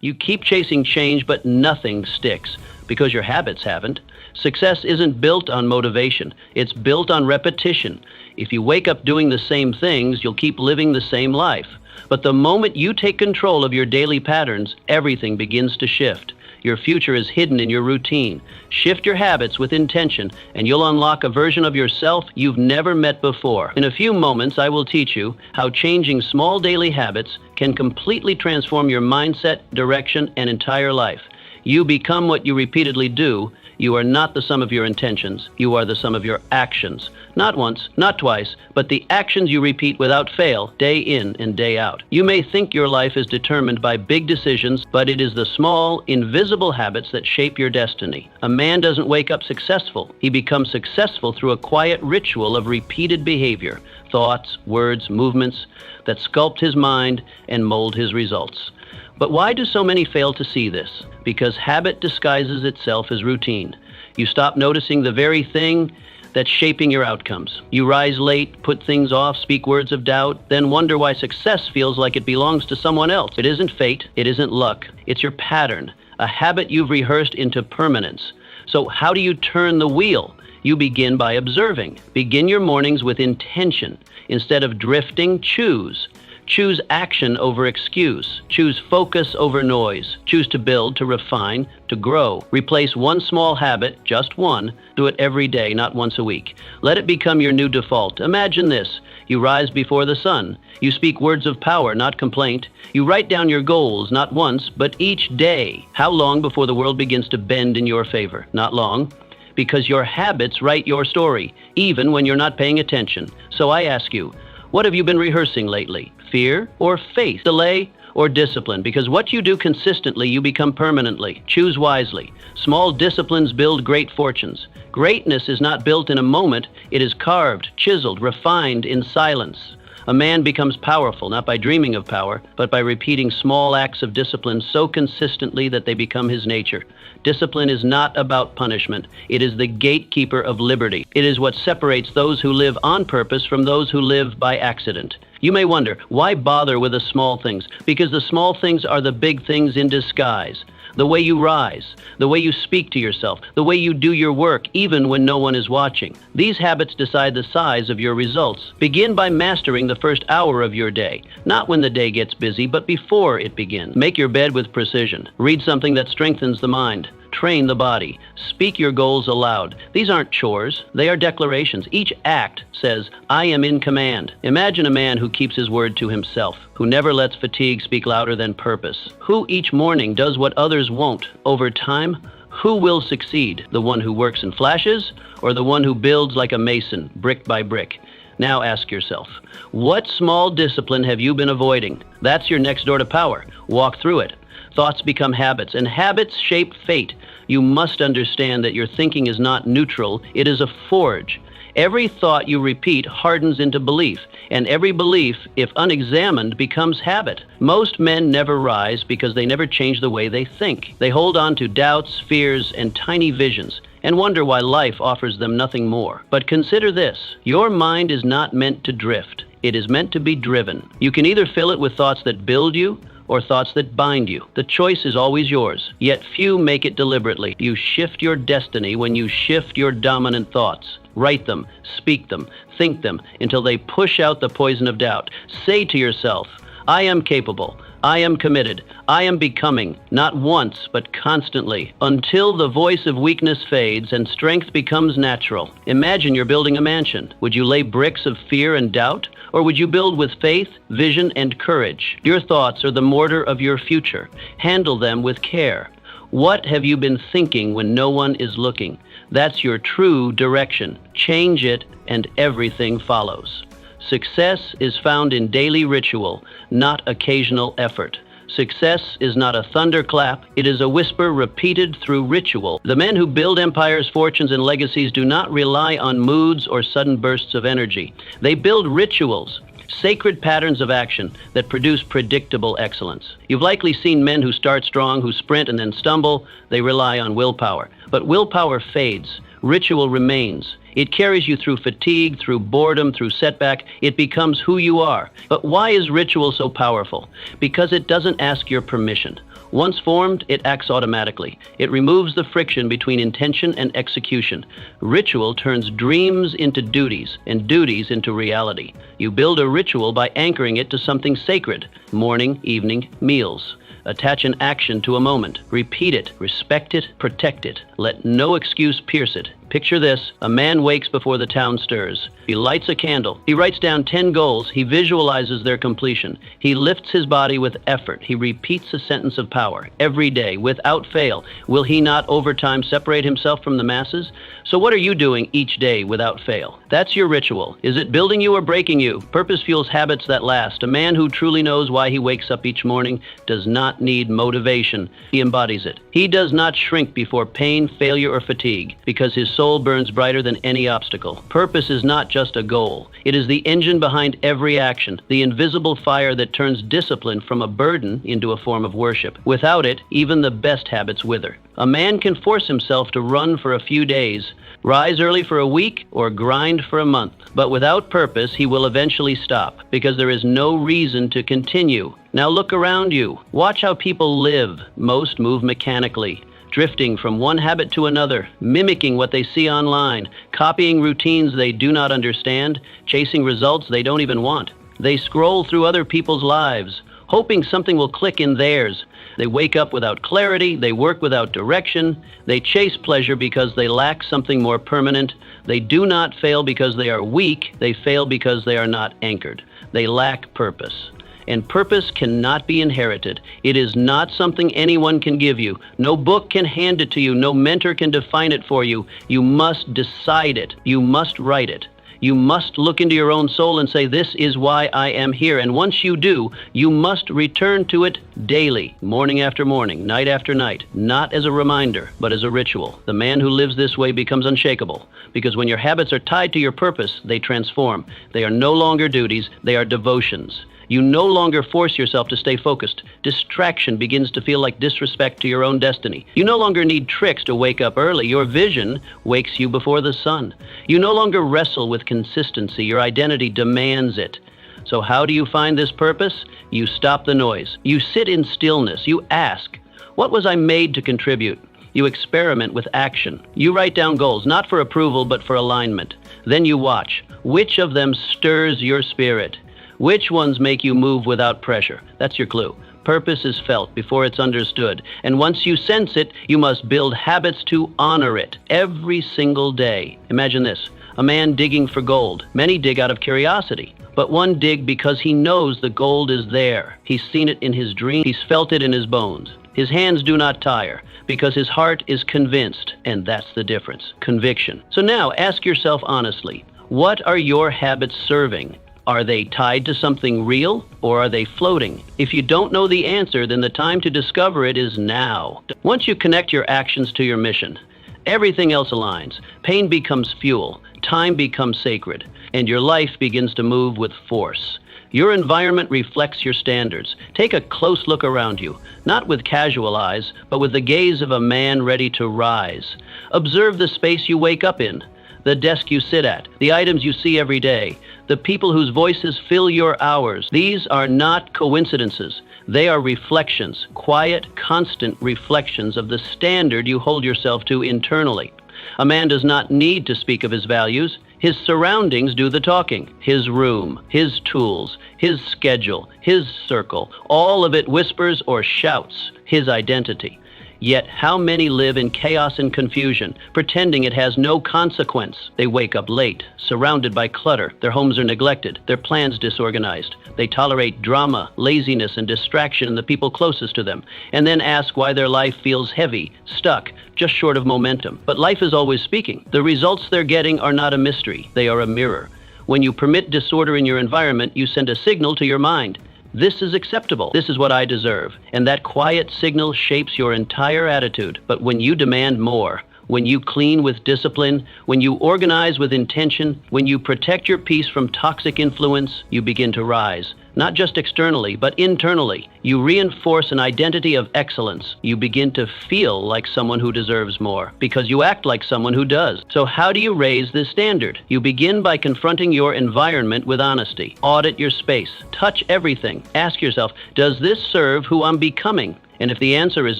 You keep chasing change, but nothing sticks because your habits haven't. Success isn't built on motivation. It's built on repetition. If you wake up doing the same things, you'll keep living the same life. But the moment you take control of your daily patterns, everything begins to shift. Your future is hidden in your routine. Shift your habits with intention, and you'll unlock a version of yourself you've never met before. In a few moments, I will teach you how changing small daily habits can completely transform your mindset, direction, and entire life. You become what you repeatedly do. You are not the sum of your intentions. You are the sum of your actions. Not once, not twice, but the actions you repeat without fail, day in and day out. You may think your life is determined by big decisions, but it is the small, invisible habits that shape your destiny. A man doesn't wake up successful. He becomes successful through a quiet ritual of repeated behavior, thoughts, words, movements that sculpt his mind and mold his results. But why do so many fail to see this? Because habit disguises itself as routine. You stop noticing the very thing that's shaping your outcomes. You rise late, put things off, speak words of doubt, then wonder why success feels like it belongs to someone else. It isn't fate, it isn't luck, it's your pattern, a habit you've rehearsed into permanence. So how do you turn the wheel? You begin by observing. Begin your mornings with intention. Instead of drifting, choose. Choose action over excuse. Choose focus over noise. Choose to build, to refine, to grow. Replace one small habit, just one. Do it every day, not once a week. Let it become your new default. Imagine this. You rise before the sun. You speak words of power, not complaint. You write down your goals, not once, but each day. How long before the world begins to bend in your favor? Not long. Because your habits write your story, even when you're not paying attention. So I ask you, what have you been rehearsing lately? Fear or faith? Delay or discipline? Because what you do consistently, you become permanently. Choose wisely. Small disciplines build great fortunes. Greatness is not built in a moment. It is carved, chiseled, refined in silence. A man becomes powerful, not by dreaming of power, but by repeating small acts of discipline so consistently that they become his nature. Discipline is not about punishment. It is the gatekeeper of liberty. It is what separates those who live on purpose from those who live by accident. You may wonder, why bother with the small things? Because the small things are the big things in disguise. The way you rise, the way you speak to yourself, the way you do your work, even when no one is watching. These habits decide the size of your results. Begin by mastering the first hour of your day, not when the day gets busy, but before it begins. Make your bed with precision. Read something that strengthens the mind. Train the body. Speak your goals aloud. These aren't chores. They are declarations. Each act says, I am in command. Imagine a man who keeps his word to himself, who never lets fatigue speak louder than purpose, who each morning does what others won't. Over time, who will succeed? The one who works in flashes, or the one who builds like a mason, brick by brick? Now ask yourself, what small discipline have you been avoiding? That's your next door to power. Walk through it. Thoughts become habits, and habits shape fate. You must understand that your thinking is not neutral, it is a forge. Every thought you repeat hardens into belief, and every belief, if unexamined, becomes habit. Most men never rise because they never change the way they think. They hold on to doubts, fears, and tiny visions, and wonder why life offers them nothing more. But consider this, your mind is not meant to drift. It is meant to be driven. You can either fill it with thoughts that build you, or thoughts that bind you. The choice is always yours, yet few make it deliberately. You shift your destiny when you shift your dominant thoughts. Write them, speak them, think them, until they push out the poison of doubt. Say to yourself, I am capable, I am committed, I am becoming, not once, but constantly, until the voice of weakness fades and strength becomes natural. Imagine you're building a mansion. Would you lay bricks of fear and doubt? Or would you build with faith, vision, and courage? Your thoughts are the mortar of your future. Handle them with care. What have you been thinking when no one is looking? That's your true direction. Change it, and everything follows. Success is found in daily ritual, not occasional effort. Success is not a thunderclap, it is a whisper repeated through ritual. The men who build empires, fortunes, and legacies do not rely on moods or sudden bursts of energy. They build rituals, sacred patterns of action that produce predictable excellence. You've likely seen men who start strong, who sprint and then stumble. They rely on willpower. But willpower fades. Ritual remains. It carries you through fatigue, through boredom, through setback. It becomes who you are. But why is ritual so powerful? Because it doesn't ask your permission. Once formed, it acts automatically. It removes the friction between intention and execution. Ritual turns dreams into duties and duties into reality. You build a ritual by anchoring it to something sacred: morning, evening, meals. Attach an action to a moment. Repeat it, respect it, protect it. Let no excuse pierce it. Picture this: a man wakes before the town stirs. He lights a candle. He writes down 10 goals. He visualizes their completion. He lifts his body with effort. He repeats a sentence of power every day without fail. Will he not over time separate himself from the masses? So what are you doing each day without fail? That's your ritual. Is it building you or breaking you? Purpose fuels habits that last. A man who truly knows why he wakes up each morning does not need motivation. He embodies it. He does not shrink before pain, failure, or fatigue, because his soul burns brighter than any obstacle. Purpose is not just a goal. It is the engine behind every action, the invisible fire that turns discipline from a burden into a form of worship. Without it, even the best habits wither. A man can force himself to run for a few days, rise early for a week, or grind for a month. But without purpose, he will eventually stop, because there is no reason to continue. Now look around you. Watch how people live. Most move mechanically, drifting from one habit to another, mimicking what they see online, copying routines they do not understand, chasing results they don't even want. They scroll through other people's lives, hoping something will click in theirs. They wake up without clarity, they work without direction, they chase pleasure because they lack something more permanent. They do not fail because they are weak, they fail because they are not anchored. They lack purpose. And purpose cannot be inherited. It is not something anyone can give you. No book can hand it to you. No mentor can define it for you. You must decide it. You must write it. You must look into your own soul and say, this is why I am here. And once you do, you must return to it daily, morning after morning, night after night, not as a reminder, but as a ritual. The man who lives this way becomes unshakable, because when your habits are tied to your purpose, they transform. They are no longer duties, they are devotions. You no longer force yourself to stay focused. Distraction begins to feel like disrespect to your own destiny. You no longer need tricks to wake up early. Your vision wakes you before the sun. You no longer wrestle with consistency. Your identity demands it. So how do you find this purpose? You stop the noise. You sit in stillness. You ask, what was I made to contribute? You experiment with action. You write down goals, not for approval, but for alignment. Then you watch. Which of them stirs your spirit? Which ones make you move without pressure? That's your clue. Purpose is felt before it's understood. And once you sense it, you must build habits to honor it every single day. Imagine this: a man digging for gold. Many dig out of curiosity, but one dig because he knows the gold is there. He's seen it in his dream. He's felt it in his bones. His hands do not tire because his heart is convinced. And that's the difference. Conviction. So now ask yourself honestly, what are your habits serving? Are they tied to something real, or are they floating? If you don't know the answer, then the time to discover it is now. Once you connect your actions to your mission, everything else aligns. Pain becomes fuel, time becomes sacred, and your life begins to move with force. Your environment reflects your standards. Take a close look around you, not with casual eyes, but with the gaze of a man ready to rise. Observe the space you wake up in, the desk you sit at, the items you see every day, the people whose voices fill your hours. These are not coincidences. They are reflections, quiet, constant reflections of the standard you hold yourself to internally. A man does not need to speak of his values. His surroundings do the talking. His room, his tools, his schedule, his circle, all of it whispers or shouts his identity. Yet how many live in chaos and confusion, pretending it has no consequence? They wake up late, surrounded by clutter. Their homes are neglected, their plans disorganized. They tolerate drama, laziness, and distraction in the people closest to them, and then ask why their life feels heavy, stuck, just short of momentum. But life is always speaking. The results they're getting are not a mystery. They are a mirror. When you permit disorder in your environment, you send a signal to your mind. This is acceptable. This is what I deserve. And that quiet signal shapes your entire attitude. But when you demand more, when you clean with discipline, when you organize with intention, when you protect your peace from toxic influence, you begin to rise. not just externally, but internally. You reinforce an identity of excellence. You begin to feel like someone who deserves more because you act like someone who does. So how do you raise this standard? You begin by confronting your environment with honesty. Audit your space. Touch everything. Ask yourself, does this serve who I'm becoming? And if the answer is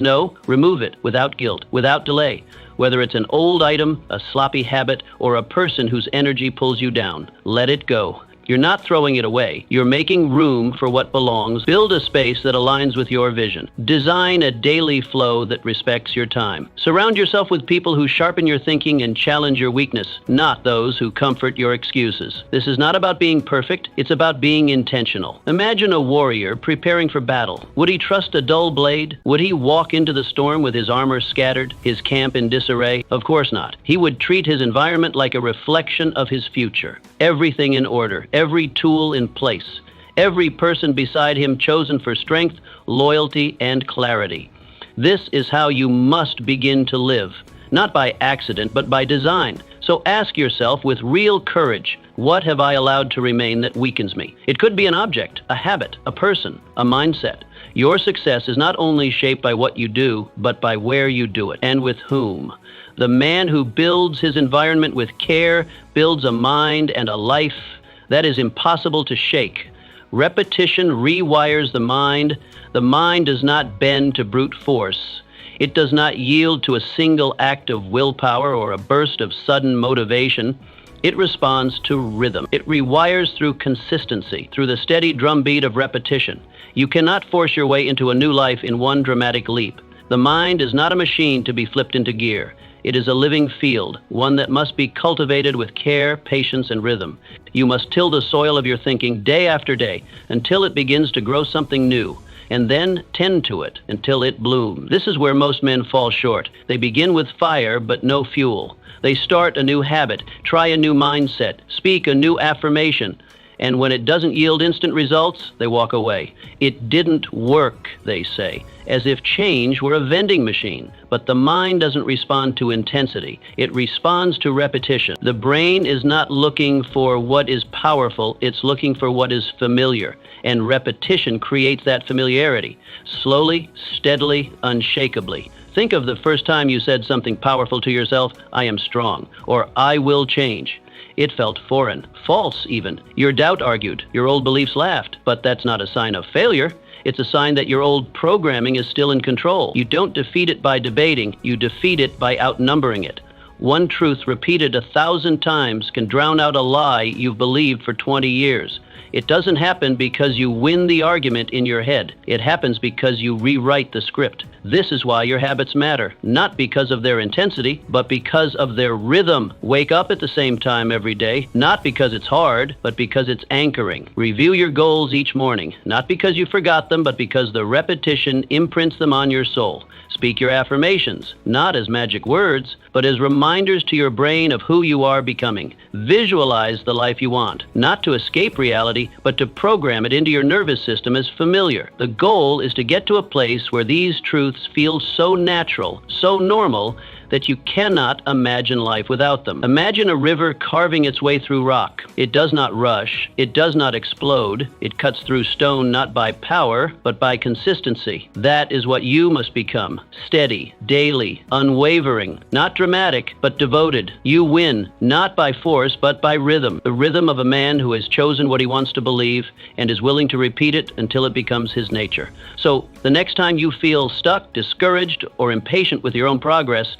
no, remove it without guilt, without delay. Whether it's an old item, a sloppy habit, or a person whose energy pulls you down, let it go. You're not throwing it away. You're making room for what belongs. Build a space that aligns with your vision. Design a daily flow that respects your time. Surround yourself with people who sharpen your thinking and challenge your weakness, not those who comfort your excuses. This is not about being perfect. It's about being intentional. Imagine a warrior preparing for battle. Would he trust a dull blade? Would he walk into the storm with his armor scattered, his camp in disarray? Of course not. He would treat his environment like a reflection of his future. Everything in order. Every tool in place, every person beside him chosen for strength, loyalty, and clarity. This is how you must begin to live, not by accident, but by design. So ask yourself with real courage, what have I allowed to remain that weakens me? It could be an object, a habit, a person, a mindset. Your success is not only shaped by what you do, but by where you do it and with whom. The man who builds his environment with care builds a mind and a life that is impossible to shake. Repetition rewires the mind. The mind does not bend to brute force. It does not yield to a single act of willpower or a burst of sudden motivation. It responds to rhythm. It rewires through consistency, through the steady drumbeat of repetition. You cannot force your way into a new life in one dramatic leap. The mind is not a machine to be flipped into gear. It is a living field, one that must be cultivated with care, patience, and rhythm. You must till the soil of your thinking day after day until it begins to grow something new, and then tend to it until it blooms. This is where most men fall short. They begin with fire, but no fuel. They start a new habit, try a new mindset, speak a new affirmation, and when it doesn't yield instant results, they walk away. It didn't work, they say, as if change were a vending machine. But the mind doesn't respond to intensity. It responds to repetition. The brain is not looking for what is powerful, it's looking for what is familiar. And repetition creates that familiarity, slowly, steadily, unshakably. Think of the first time you said something powerful to yourself, I am strong, or I will change. It felt foreign, false even. Your doubt argued, your old beliefs laughed, but that's not a sign of failure. It's a sign that your old programming is still in control. You don't defeat it by debating, you defeat it by outnumbering it. One truth repeated 1,000 times can drown out a lie you've believed for 20 years. It doesn't happen because you win the argument in your head. It happens because you rewrite the script. This is why your habits matter, not because of their intensity, but because of their rhythm. Wake up at the same time every day, not because it's hard, but because it's anchoring. Review your goals each morning, not because you forgot them, but because the repetition imprints them on your soul. Speak your affirmations, not as magic words, but as reminders to your brain of who you are becoming. Visualize the life you want, not to escape reality, but to program it into your nervous system as familiar. The goal is to get to a place where these truths feel so natural, so normal, that you cannot imagine life without them. Imagine a river carving its way through rock. It does not rush. It does not explode. It cuts through stone not by power, but by consistency. That is what you must become. Steady, daily, unwavering, not dramatic, but devoted. You win, not by force, but by rhythm. The rhythm of a man who has chosen what he wants to believe and is willing to repeat it until it becomes his nature. So the next time you feel stuck, discouraged, or impatient with your own progress,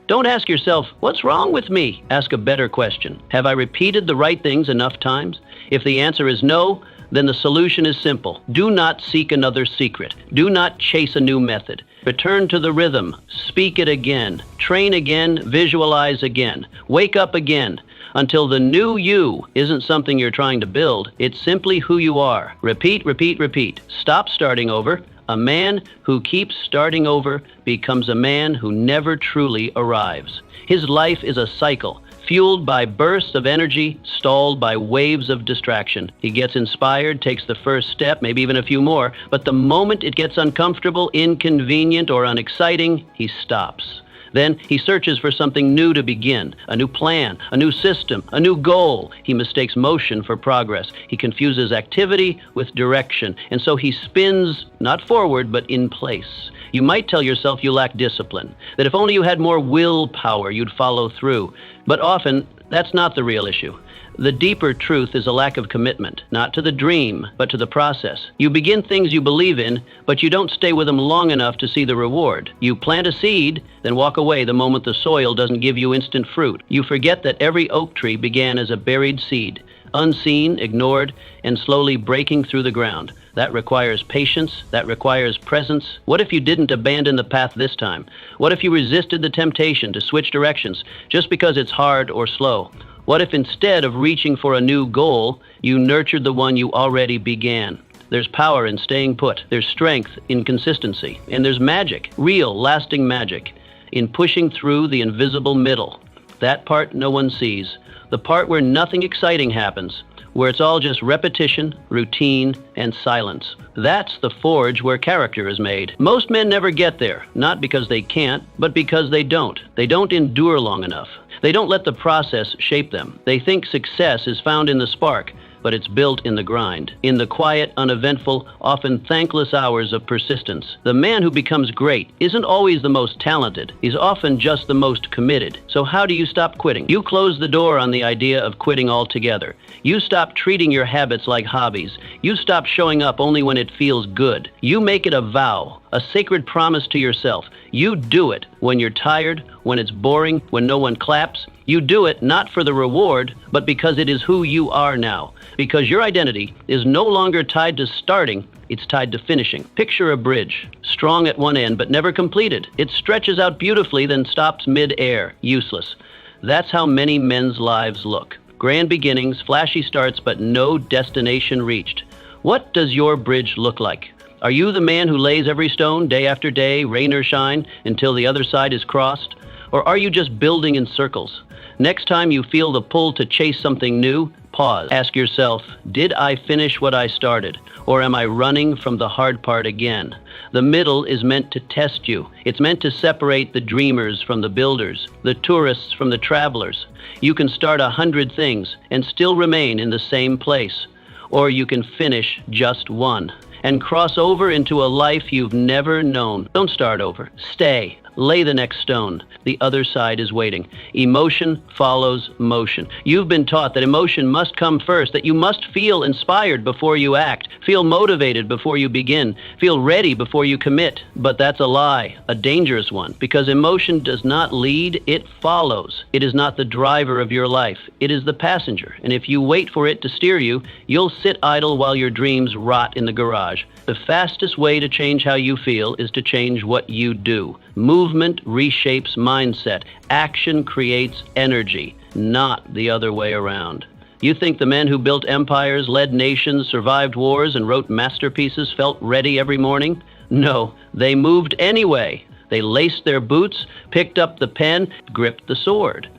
don't ask yourself, what's wrong with me? Ask a better question. Have I repeated the right things enough times? If the answer is no, then the solution is simple. Do not seek another secret. Do not chase a new method. Return to the rhythm. Speak it again. Train again. Visualize again. Wake up again. Until the new you isn't something you're trying to build. It's simply who you are. Repeat, repeat, repeat. Stop starting over. A man who keeps starting over becomes a man who never truly arrives. His life is a cycle, fueled by bursts of energy, stalled by waves of distraction. He gets inspired, takes the first step, maybe even a few more, but the moment it gets uncomfortable, inconvenient, or unexciting, he stops. Then he searches for something new to begin, a new plan, a new system, a new goal. He mistakes motion for progress. He confuses activity with direction, and so he spins not forward but in place. You might tell yourself you lack discipline, that if only you had more willpower, you'd follow through. But often, that's not the real issue. The deeper truth is a lack of commitment, not to the dream, but to the process. You begin things you believe in, but you don't stay with them long enough to see the reward. You plant a seed, then walk away the moment the soil doesn't give you instant fruit. You forget that every oak tree began as a buried seed, unseen, ignored, and slowly breaking through the ground. That requires patience. That requires presence. What if you didn't abandon the path this time? What if you resisted the temptation to switch directions just because it's hard or slow? What if instead of reaching for a new goal, you nurtured the one you already began? There's power in staying put. There's strength in consistency. And there's magic, real, lasting magic, in pushing through the invisible middle. That part no one sees. The part where nothing exciting happens, where it's all just repetition, routine, and silence. That's the forge where character is made. Most men never get there, not because they can't, but because they don't. They don't endure long enough. They don't let the process shape them. They think success is found in the spark, but it's built in the grind, in the quiet, uneventful, often thankless hours of persistence. The man who becomes great isn't always the most talented. He's often just the most committed. So how do you stop quitting? You close the door on the idea of quitting altogether. You stop treating your habits like hobbies. You stop showing up only when it feels good. You make it a vow, a sacred promise to yourself. You do it when you're tired, when it's boring, when no one claps. You do it not for the reward, but because it is who you are now. Because your identity is no longer tied to starting, it's tied to finishing. Picture a bridge, strong at one end but never completed. It stretches out beautifully, then stops mid-air, useless. That's how many men's lives look. Grand beginnings, flashy starts, but no destination reached. What does your bridge look like? Are you the man who lays every stone day after day, rain or shine, until the other side is crossed? Or are you just building in circles? Next time you feel the pull to chase something new, pause. Ask yourself, did I finish what I started? Or am I running from the hard part again? The middle is meant to test you. It's meant to separate the dreamers from the builders, the tourists from the travelers. You can start 100 things and still remain in the same place. Or you can finish just one and cross over into a life you've never known. Don't start over. Stay. Lay the next stone. The other side is waiting. Emotion follows motion. You've been taught that emotion must come first, that you must feel inspired before you act, feel motivated before you begin, feel ready before you commit. But that's a lie, a dangerous one, because emotion does not lead, it follows. It is not the driver of your life. It is the passenger. And if you wait for it to steer you, you'll sit idle while your dreams rot in the garage. The fastest way to change how you feel is to change what you do. Movement reshapes mindset. Action creates energy, not the other way around. You think the men who built empires, led nations, survived wars, and wrote masterpieces felt ready every morning? No, they moved anyway. They laced their boots, picked up the pen, gripped the sword,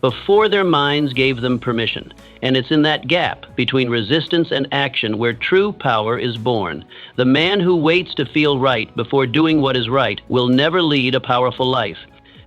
before their minds gave them permission. And it's in that gap between resistance and action where true power is born. The man who waits to feel right before doing what is right will never lead a powerful life.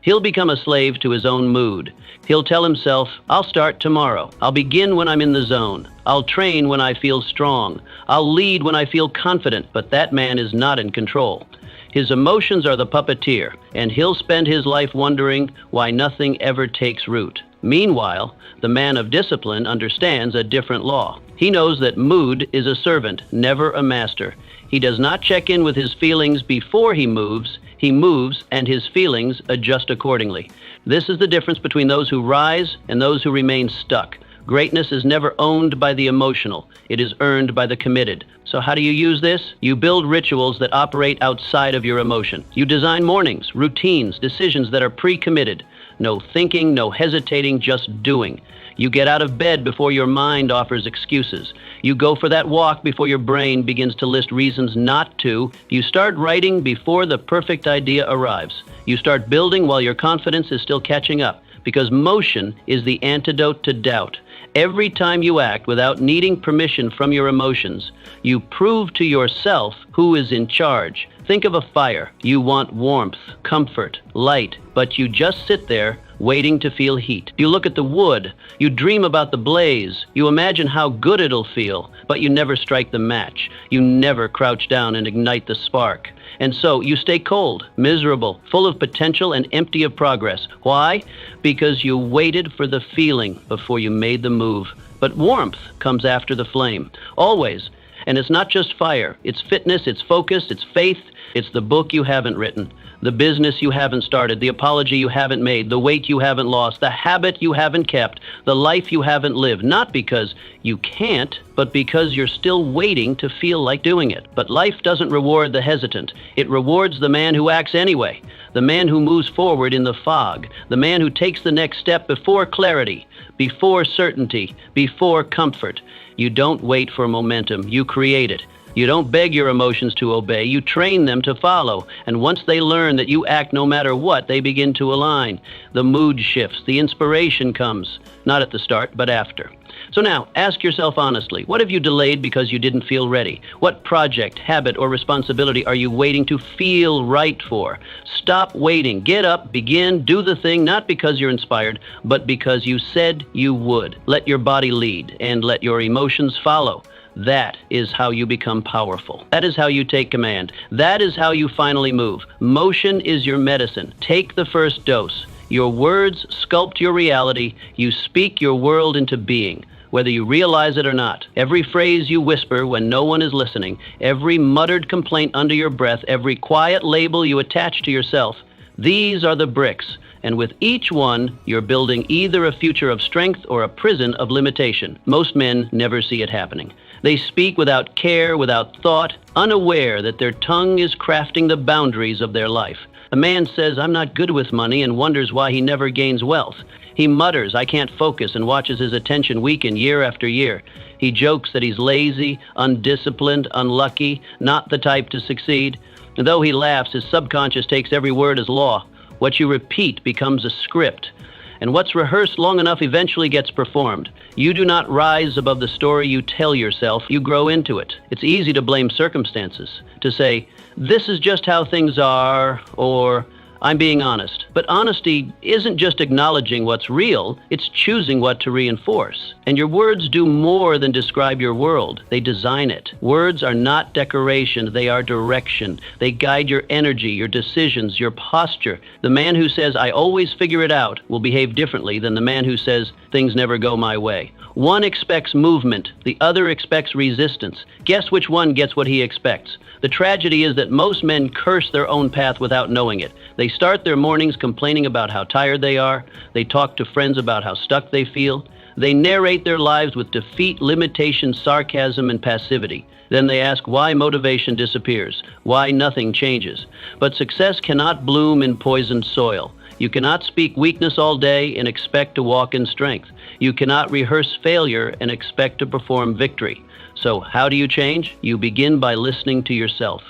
He'll become a slave to his own mood. He'll tell himself, I'll start tomorrow. I'll begin when I'm in the zone. I'll train when I feel strong. I'll lead when I feel confident. But that man is not in control. His emotions are the puppeteer, and he'll spend his life wondering why nothing ever takes root. Meanwhile, the man of discipline understands a different law. He knows that mood is a servant, never a master. He does not check in with his feelings before he moves. He moves, and his feelings adjust accordingly. This is the difference between those who rise and those who remain stuck. Greatness is never owned by the emotional. It is earned by the committed. So how do you use this? You build rituals that operate outside of your emotion. You design mornings, routines, decisions that are pre-committed. No thinking, no hesitating, just doing. You get out of bed before your mind offers excuses. You go for that walk before your brain begins to list reasons not to. You start writing before the perfect idea arrives. You start building while your confidence is still catching up, because motion is the antidote to doubt. Every time you act without needing permission from your emotions, you prove to yourself who is in charge. Think of a fire. You want warmth, comfort, light, but you just sit there waiting to feel heat. You look at the wood. You dream about the blaze. You imagine how good it'll feel, but you never strike the match. You never crouch down and ignite the spark. And so you stay cold, miserable, full of potential and empty of progress. Why? Because you waited for the feeling before you made the move. But warmth comes after the flame, always. And it's not just fire. It's fitness, it's focus, it's faith. It's the book you haven't written, the business you haven't started, the apology you haven't made, the weight you haven't lost, the habit you haven't kept, the life you haven't lived. Not because you can't, but because you're still waiting to feel like doing it. But life doesn't reward the hesitant. It rewards the man who acts anyway, the man who moves forward in the fog, the man who takes the next step before clarity, before certainty, before comfort. You don't wait for momentum. You create it. You don't beg your emotions to obey. You train them to follow. And once they learn that you act no matter what, they begin to align. The mood shifts. The inspiration comes. Not at the start, but after. So now, ask yourself honestly, what have you delayed because you didn't feel ready? What project, habit, or responsibility are you waiting to feel right for? Stop waiting. Get up, begin, do the thing, not because you're inspired, but because you said you would. Let your body lead and let your emotions follow. That is how you become powerful. That is how you take command. That is how you finally move. Motion is your medicine. Take the first dose. Your words sculpt your reality. You speak your world into being, whether you realize it or not. Every phrase you whisper when no one is listening, every muttered complaint under your breath, every quiet label you attach to yourself, these are the bricks. And with each one, you're building either a future of strength or a prison of limitation. Most men never see it happening. They speak without care, without thought, unaware that their tongue is crafting the boundaries of their life. A man says, "I'm not good with money," and wonders why he never gains wealth. He mutters, "I can't focus," and watches his attention weaken year after year. He jokes that he's lazy, undisciplined, unlucky, not the type to succeed. And though he laughs, his subconscious takes every word as law. What you repeat becomes a script. And what's rehearsed long enough eventually gets performed. You do not rise above the story you tell yourself, you grow into it. It's easy to blame circumstances, to say, "This is just how things are," or "I'm being honest." But honesty isn't just acknowledging what's real, it's choosing what to reinforce. And your words do more than describe your world. They design it. Words are not decoration, they are direction. They guide your energy, your decisions, your posture. The man who says, "I always figure it out," will behave differently than the man who says, "Things never go my way." One expects movement, the other expects resistance. Guess which one gets what he expects? The tragedy is that most men curse their own path without knowing it. They start their mornings complaining about how tired they are. They talk to friends about how stuck they feel. They narrate their lives with defeat, limitation, sarcasm, and passivity. Then they ask why motivation disappears, why nothing changes. But success cannot bloom in poisoned soil. You cannot speak weakness all day and expect to walk in strength. You cannot rehearse failure and expect to perform victory. So how do you change? You begin by listening to yourself.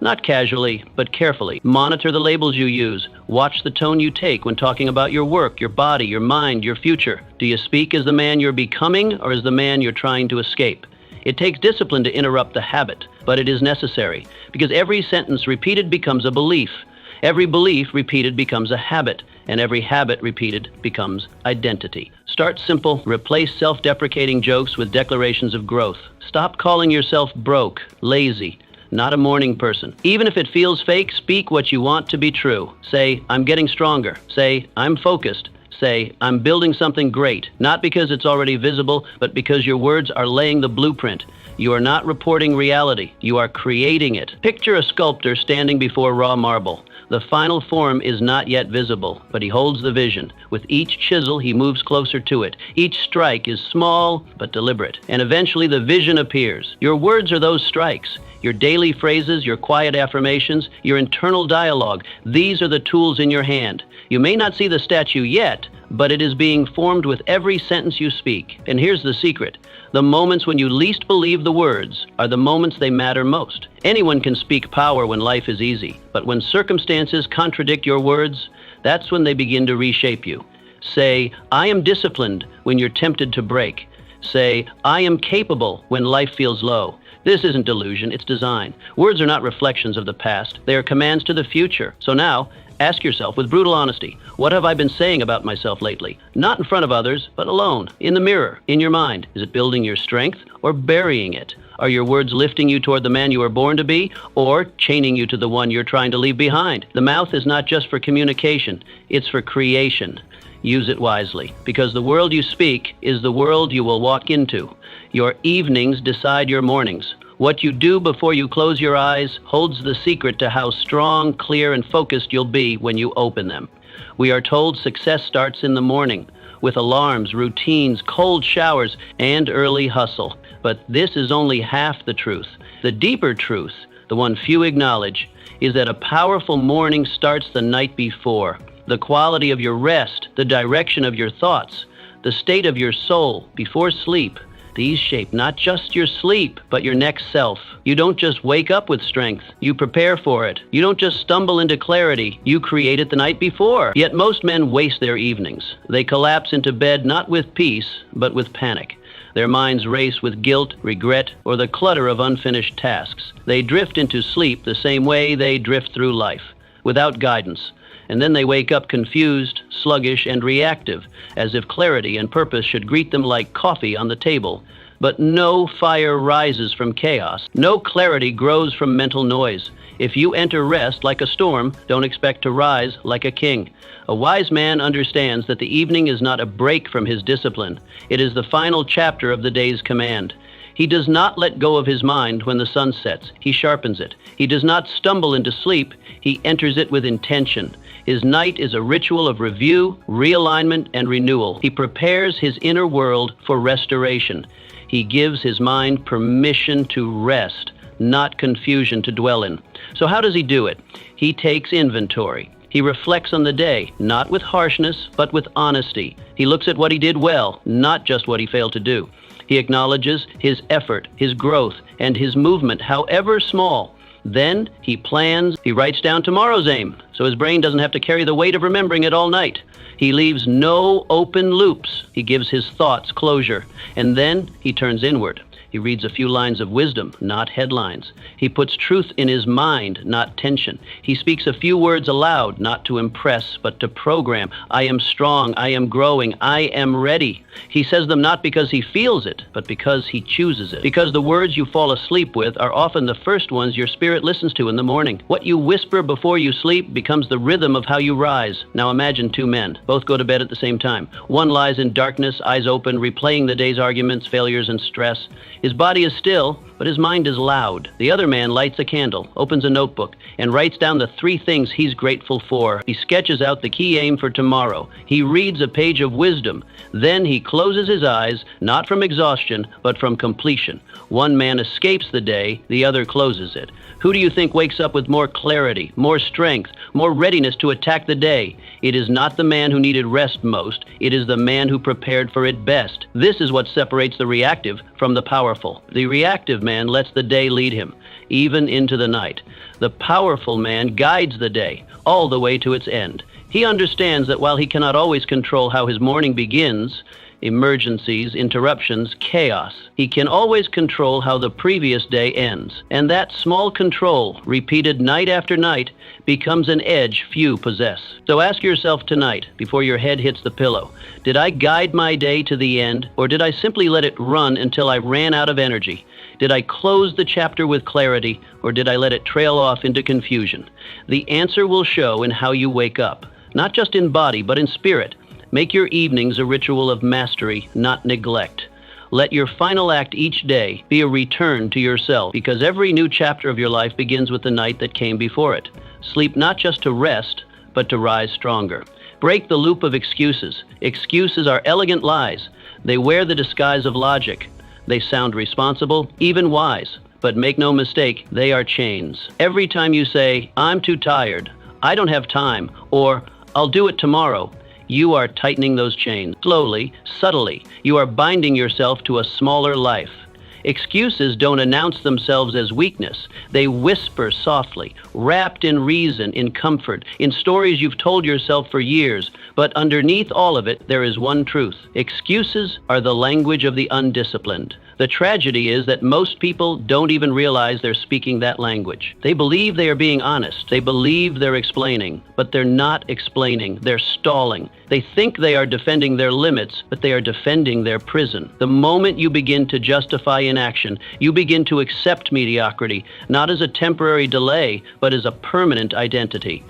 Not casually, but carefully. Monitor the labels you use. Watch the tone you take when talking about your work, your body, your mind, your future. Do you speak as the man you're becoming or as the man you're trying to escape? It takes discipline to interrupt the habit, but it is necessary, because every sentence repeated becomes a belief. Every belief repeated becomes a habit, and every habit repeated becomes identity. Start simple. Replace self-deprecating jokes with declarations of growth. Stop calling yourself broke, lazy, not a morning person. Even if it feels fake, speak what you want to be true. Say, "I'm getting stronger." Say, "I'm focused." Say, "I'm building something great," not because it's already visible, but because your words are laying the blueprint. You are not reporting reality. You are creating it. Picture a sculptor standing before raw marble. The final form is not yet visible, but he holds the vision. With each chisel, he moves closer to it. Each strike is small but deliberate, and eventually the vision appears. Your words are those strikes. Your daily phrases, your quiet affirmations, your internal dialogue, these are the tools in your hand. You may not see the statue yet, but it is being formed with every sentence you speak. And here's the secret. The moments when you least believe the words are the moments they matter most. Anyone can speak power when life is easy, but when circumstances contradict your words, that's when they begin to reshape you. Say, "I am disciplined," when you're tempted to break. Say, I am capable when life feels low. This isn't delusion, it's design. Words are not reflections of the past, they are commands to the future. So now, ask yourself with brutal honesty, what have I been saying about myself lately? Not in front of others, but alone, in the mirror, in your mind. Is it building your strength or burying it? Are your words lifting you toward the man you were born to be, or chaining you to the one you're trying to leave behind? The mouth is not just for communication, it's for creation. Use it wisely, because the world you speak is the world you will walk into. Your evenings decide your mornings. What you do before you close your eyes holds the secret to how strong, clear, and focused you'll be when you open them. We are told success starts in the morning, with alarms, routines, cold showers, and early hustle. But this is only half the truth. The deeper truth, the one few acknowledge, is that a powerful morning starts the night before. The quality of your rest, the direction of your thoughts, the state of your soul before sleep, these shape not just your sleep, but your next self. You don't just wake up with strength, you prepare for it. You don't just stumble into clarity, you create it the night before. Yet most men waste their evenings. They collapse into bed not with peace, but with panic. Their minds race with guilt, regret, or the clutter of unfinished tasks. They drift into sleep the same way they drift through life, without guidance. And then they wake up confused, sluggish, and reactive, as if clarity and purpose should greet them like coffee on the table. But no fire rises from chaos. No clarity grows from mental noise. If you enter rest like a storm, don't expect to rise like a king. A wise man understands that the evening is not a break from his discipline. It is the final chapter of the day's command. He does not let go of his mind when the sun sets. He sharpens it. He does not stumble into sleep. He enters it with intention. His night is a ritual of review, realignment, and renewal. He prepares his inner world for restoration. He gives his mind permission to rest, not confusion to dwell in. So how does he do it? He takes inventory. He reflects on the day, not with harshness, but with honesty. He looks at what he did well, not just what he failed to do. He acknowledges his effort, his growth, and his movement, however small. Then he plans, he writes down tomorrow's aim, so his brain doesn't have to carry the weight of remembering it all night. He leaves no open loops. He gives his thoughts closure, and then he turns inward. He reads a few lines of wisdom, not headlines. He puts truth in his mind, not tension. He speaks a few words aloud, not to impress, but to program. I am strong, I am growing, I am ready. He says them not because he feels it, but because he chooses it. Because the words you fall asleep with are often the first ones your spirit listens to in the morning. What you whisper before you sleep becomes the rhythm of how you rise. Now imagine two men. Both go to bed at the same time. One lies in darkness, eyes open, replaying the day's arguments, failures, and stress. His body is still, but his mind is loud. The other man lights a candle, opens a notebook, and writes down the 3 things he's grateful for. He sketches out the key aim for tomorrow. He reads a page of wisdom. Then he closes his eyes, not from exhaustion, but from completion. One man escapes the day, the other closes it. Who do you think wakes up with more clarity, more strength, more readiness to attack the day? It is not the man who needed rest most. It is the man who prepared for it best. This is what separates the reactive from the powerful. The reactive man lets the day lead him, even into the night. The powerful man guides the day, all the way to its end. He understands that while he cannot always control how his morning begins, emergencies, interruptions, chaos, he can always control how the previous day ends. And that small control, repeated night after night, becomes an edge few possess. So ask yourself tonight, before your head hits the pillow, did I guide my day to the end, or did I simply let it run until I ran out of energy? Did I close the chapter with clarity, or did I let it trail off into confusion? The answer will show in how you wake up, not just in body, but in spirit. Make your evenings a ritual of mastery, not neglect. Let your final act each day be a return to yourself, because every new chapter of your life begins with the night that came before it. Sleep not just to rest, but to rise stronger. Break the loop of excuses. Excuses are elegant lies. They wear the disguise of logic. They sound responsible, even wise. But make no mistake, they are chains. Every time you say, I'm too tired, I don't have time, or I'll do it tomorrow, you are tightening those chains. Slowly, subtly, you are binding yourself to a smaller life. Excuses don't announce themselves as weakness. They whisper softly, wrapped in reason, in comfort, in stories you've told yourself for years. But underneath all of it, there is one truth. Excuses are the language of the undisciplined. The tragedy is that most people don't even realize they're speaking that language. They believe they are being honest. They believe they're explaining, but they're not explaining. They're stalling. They think they are defending their limits, but they are defending their prison. The moment you begin to justify inaction, you begin to accept mediocrity, not as a temporary delay, but as a permanent identity.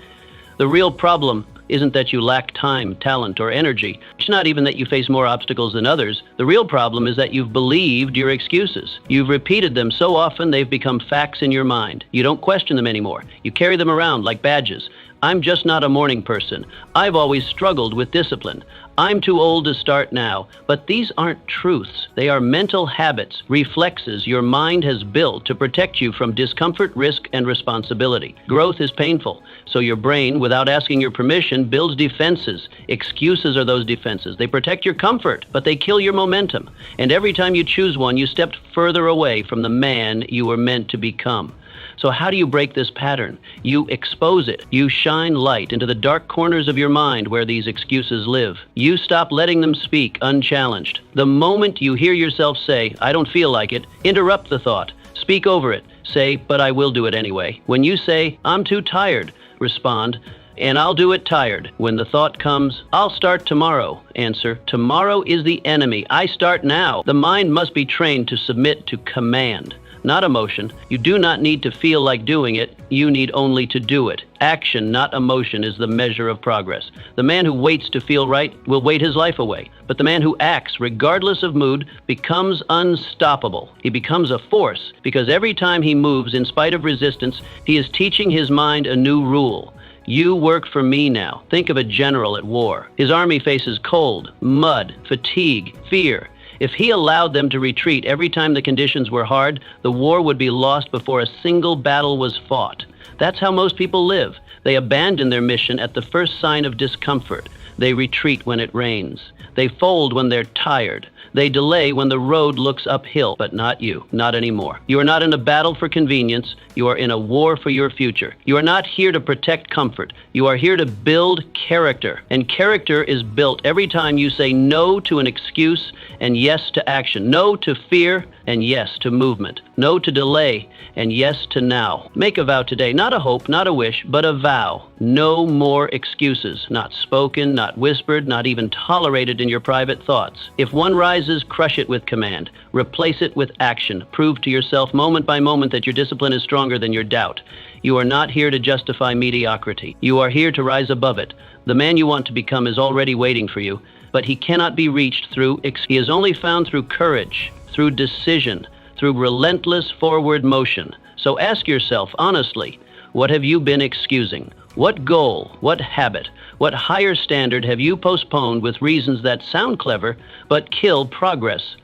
The real problem isn't that you lack time, talent, or energy. It's not even that you face more obstacles than others. The real problem is that you've believed your excuses. You've repeated them so often they've become facts in your mind. You don't question them anymore. You carry them around like badges. I'm just not a morning person. I've always struggled with discipline. I'm too old to start now. But these aren't truths. They are mental habits, reflexes your mind has built to protect you from discomfort, risk, and responsibility. Growth is painful, so your brain, without asking your permission, builds defenses. Excuses are those defenses. They protect your comfort, but they kill your momentum. And every time you choose one, you step further away from the man you were meant to become. So how do you break this pattern? You expose it. You shine light into the dark corners of your mind where these excuses live. You stop letting them speak unchallenged. The moment you hear yourself say, I don't feel like it, interrupt the thought. Speak over it. Say, but I will do it anyway. When you say, I'm too tired, respond, and I'll do it tired. When the thought comes, I'll start tomorrow, answer, tomorrow is the enemy. I start now. The mind must be trained to submit to command, not emotion. You do not need to feel like doing it. You need only to do it. Action, not emotion, is the measure of progress. The man who waits to feel right will wait his life away. But the man who acts, regardless of mood, becomes unstoppable. He becomes a force because every time he moves in spite of resistance, he is teaching his mind a new rule. You work for me now. Think of a general at war. His army faces cold, mud, fatigue, fear. If he allowed them to retreat every time the conditions were hard, the war would be lost before a single battle was fought. That's how most people live. They abandon their mission at the first sign of discomfort. They retreat when it rains. They fold when they're tired. They delay when the road looks uphill, but not you, not anymore. You are not in a battle for convenience. You are in a war for your future. You are not here to protect comfort. You are here to build character. And character is built every time you say no to an excuse and yes to action. No to fear and yes to movement. No to delay and yes to now. Make a vow today, not a hope, not a wish, but a vow. No more excuses, not spoken, not whispered, not even tolerated in your private thoughts. If one rises, crush it with command. Replace it with action. Prove to yourself moment by moment that your discipline is stronger than your doubt. You are not here to justify mediocrity. You are here to rise above it. The man you want to become is already waiting for you, but he cannot be reached through he is only found through courage, through decision, through relentless forward motion. So ask yourself honestly, what have you been excusing? What goal, what habit, what higher standard have you postponed with reasons that sound clever but kill progress?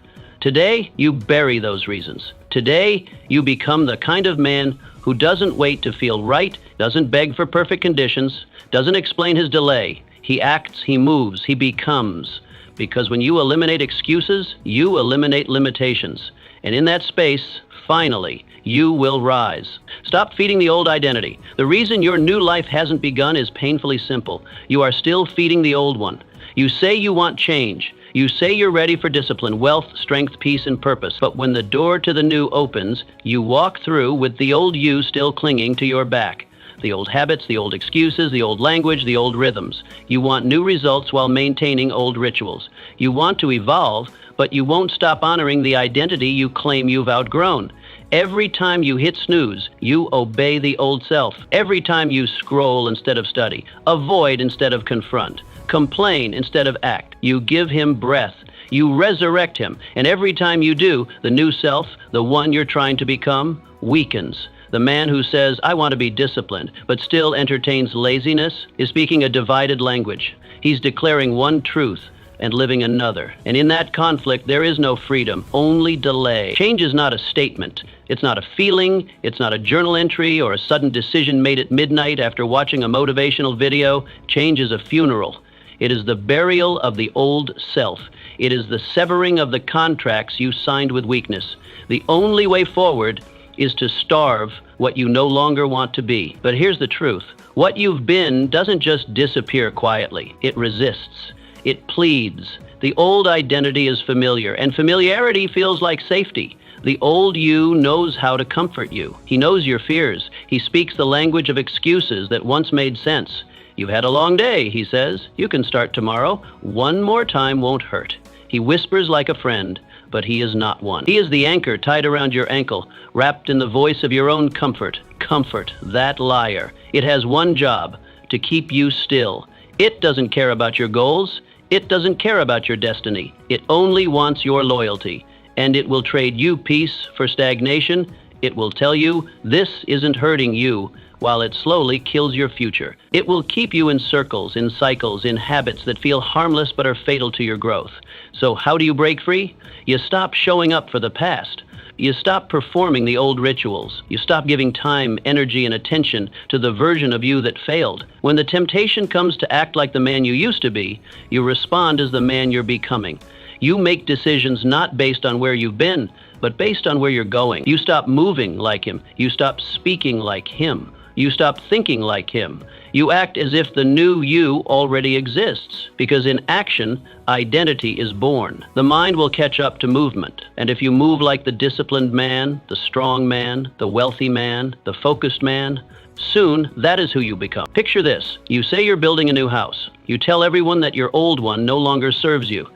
Today, you bury those reasons. Today, you become the kind of man who doesn't wait to feel right, doesn't beg for perfect conditions, doesn't explain his delay. He acts, he moves, he becomes. Because when you eliminate excuses, you eliminate limitations. And in that space, finally, you will rise. Stop feeding the old identity. The reason your new life hasn't begun is painfully simple. You are still feeding the old one. You say you want change. You say you're ready for discipline, wealth, strength, peace, and purpose. But when the door to the new opens, you walk through with the old you still clinging to your back. The old habits, the old excuses, the old language, the old rhythms. You want new results while maintaining old rituals. You want to evolve, but you won't stop honoring the identity you claim you've outgrown. Every time you hit snooze, you obey the old self. Every time you scroll instead of study, avoid instead of confront, complain instead of act, you give him breath. You resurrect him. And every time you do, the new self, the one you're trying to become, weakens. The man who says, I want to be disciplined, but still entertains laziness, is speaking a divided language. He's declaring one truth and living another. And in that conflict, there is no freedom, only delay. Change is not a statement. It's not a feeling. It's not a journal entry or a sudden decision made at midnight after watching a motivational video. Change is a funeral. It is the burial of the old self. It is the severing of the contracts you signed with weakness. The only way forward is to starve what you no longer want to be. But here's the truth. What you've been doesn't just disappear quietly. It resists. It pleads. The old identity is familiar, and familiarity feels like safety. The old you knows how to comfort you. He knows your fears. He speaks the language of excuses that once made sense. You've had a long day, he says. You can start tomorrow. One more time won't hurt. He whispers like a friend, but he is not one. He is the anchor tied around your ankle, wrapped in the voice of your own comfort. Comfort, that liar. It has one job, to keep you still. It doesn't care about your goals. It doesn't care about your destiny. It only wants your loyalty. And it will trade you peace for stagnation. It will tell you this isn't hurting you, while it slowly kills your future. It will keep you in circles, in cycles, in habits that feel harmless but are fatal to your growth. So how do you break free? You stop showing up for the past. You stop performing the old rituals. You stop giving time, energy, and attention to the version of you that failed. When the temptation comes to act like the man you used to be, you respond as the man you're becoming. You make decisions not based on where you've been, but based on where you're going. You stop moving like him. You stop speaking like him. You stop thinking like him. You act as if the new you already exists, because in action, identity is born. The mind will catch up to movement, and if you move like the disciplined man, the strong man, the wealthy man, the focused man, soon that is who you become. Picture this. You say you're building a new house. You tell everyone that your old one no longer serves you.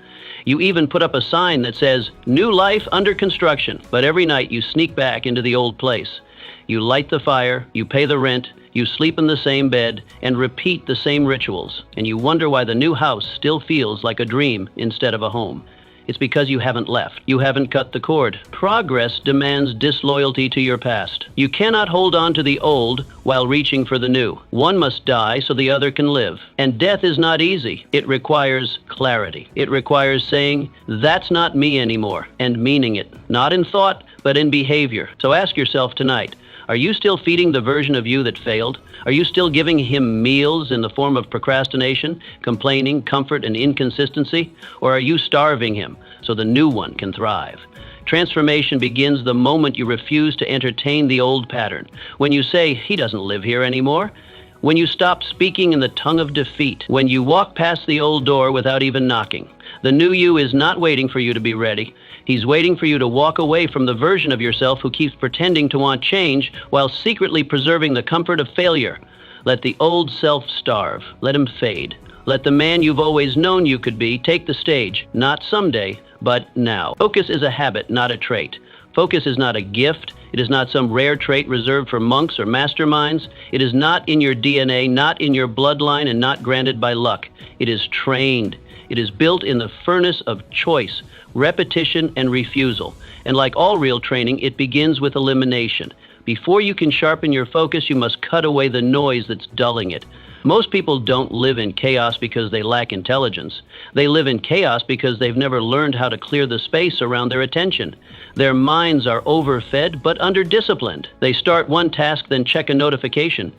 You even put up a sign that says, "New life under construction," but every night you sneak back into the old place. You light the fire, you pay the rent, you sleep in the same bed, and repeat the same rituals, and you wonder why the new house still feels like a dream instead of a home. It's because you haven't left. You haven't cut the cord. Progress demands disloyalty to your past. You cannot hold on to the old while reaching for the new. One must die so the other can live. And death is not easy. It requires clarity. It requires saying, "That's not me anymore," and meaning it, not in thought, but in behavior. So ask yourself tonight, are you still feeding the version of you that failed? Are you still giving him meals in the form of procrastination, complaining, comfort, and inconsistency? Or are you starving him so the new one can thrive? Transformation begins the moment you refuse to entertain the old pattern. When you say, "He doesn't live here anymore." When you stop speaking in the tongue of defeat. When you walk past the old door without even knocking. The new you is not waiting for you to be ready. He's waiting for you to walk away from the version of yourself who keeps pretending to want change while secretly preserving the comfort of failure. Let the old self starve. Let him fade. Let the man you've always known you could be take the stage, not someday, but now. Focus is a habit, not a trait. Focus is not a gift. It is not some rare trait reserved for monks or masterminds. It is not in your DNA, not in your bloodline, and not granted by luck. It is trained. It is built in the furnace of choice, repetition, and refusal. And like all real training, it begins with elimination. Before you can sharpen your focus, you must cut away the noise that's dulling it. Most people don't live in chaos because they lack intelligence. They live in chaos because they've never learned how to clear the space around their attention. Their minds are overfed but under-disciplined. They start one task, then check a notification.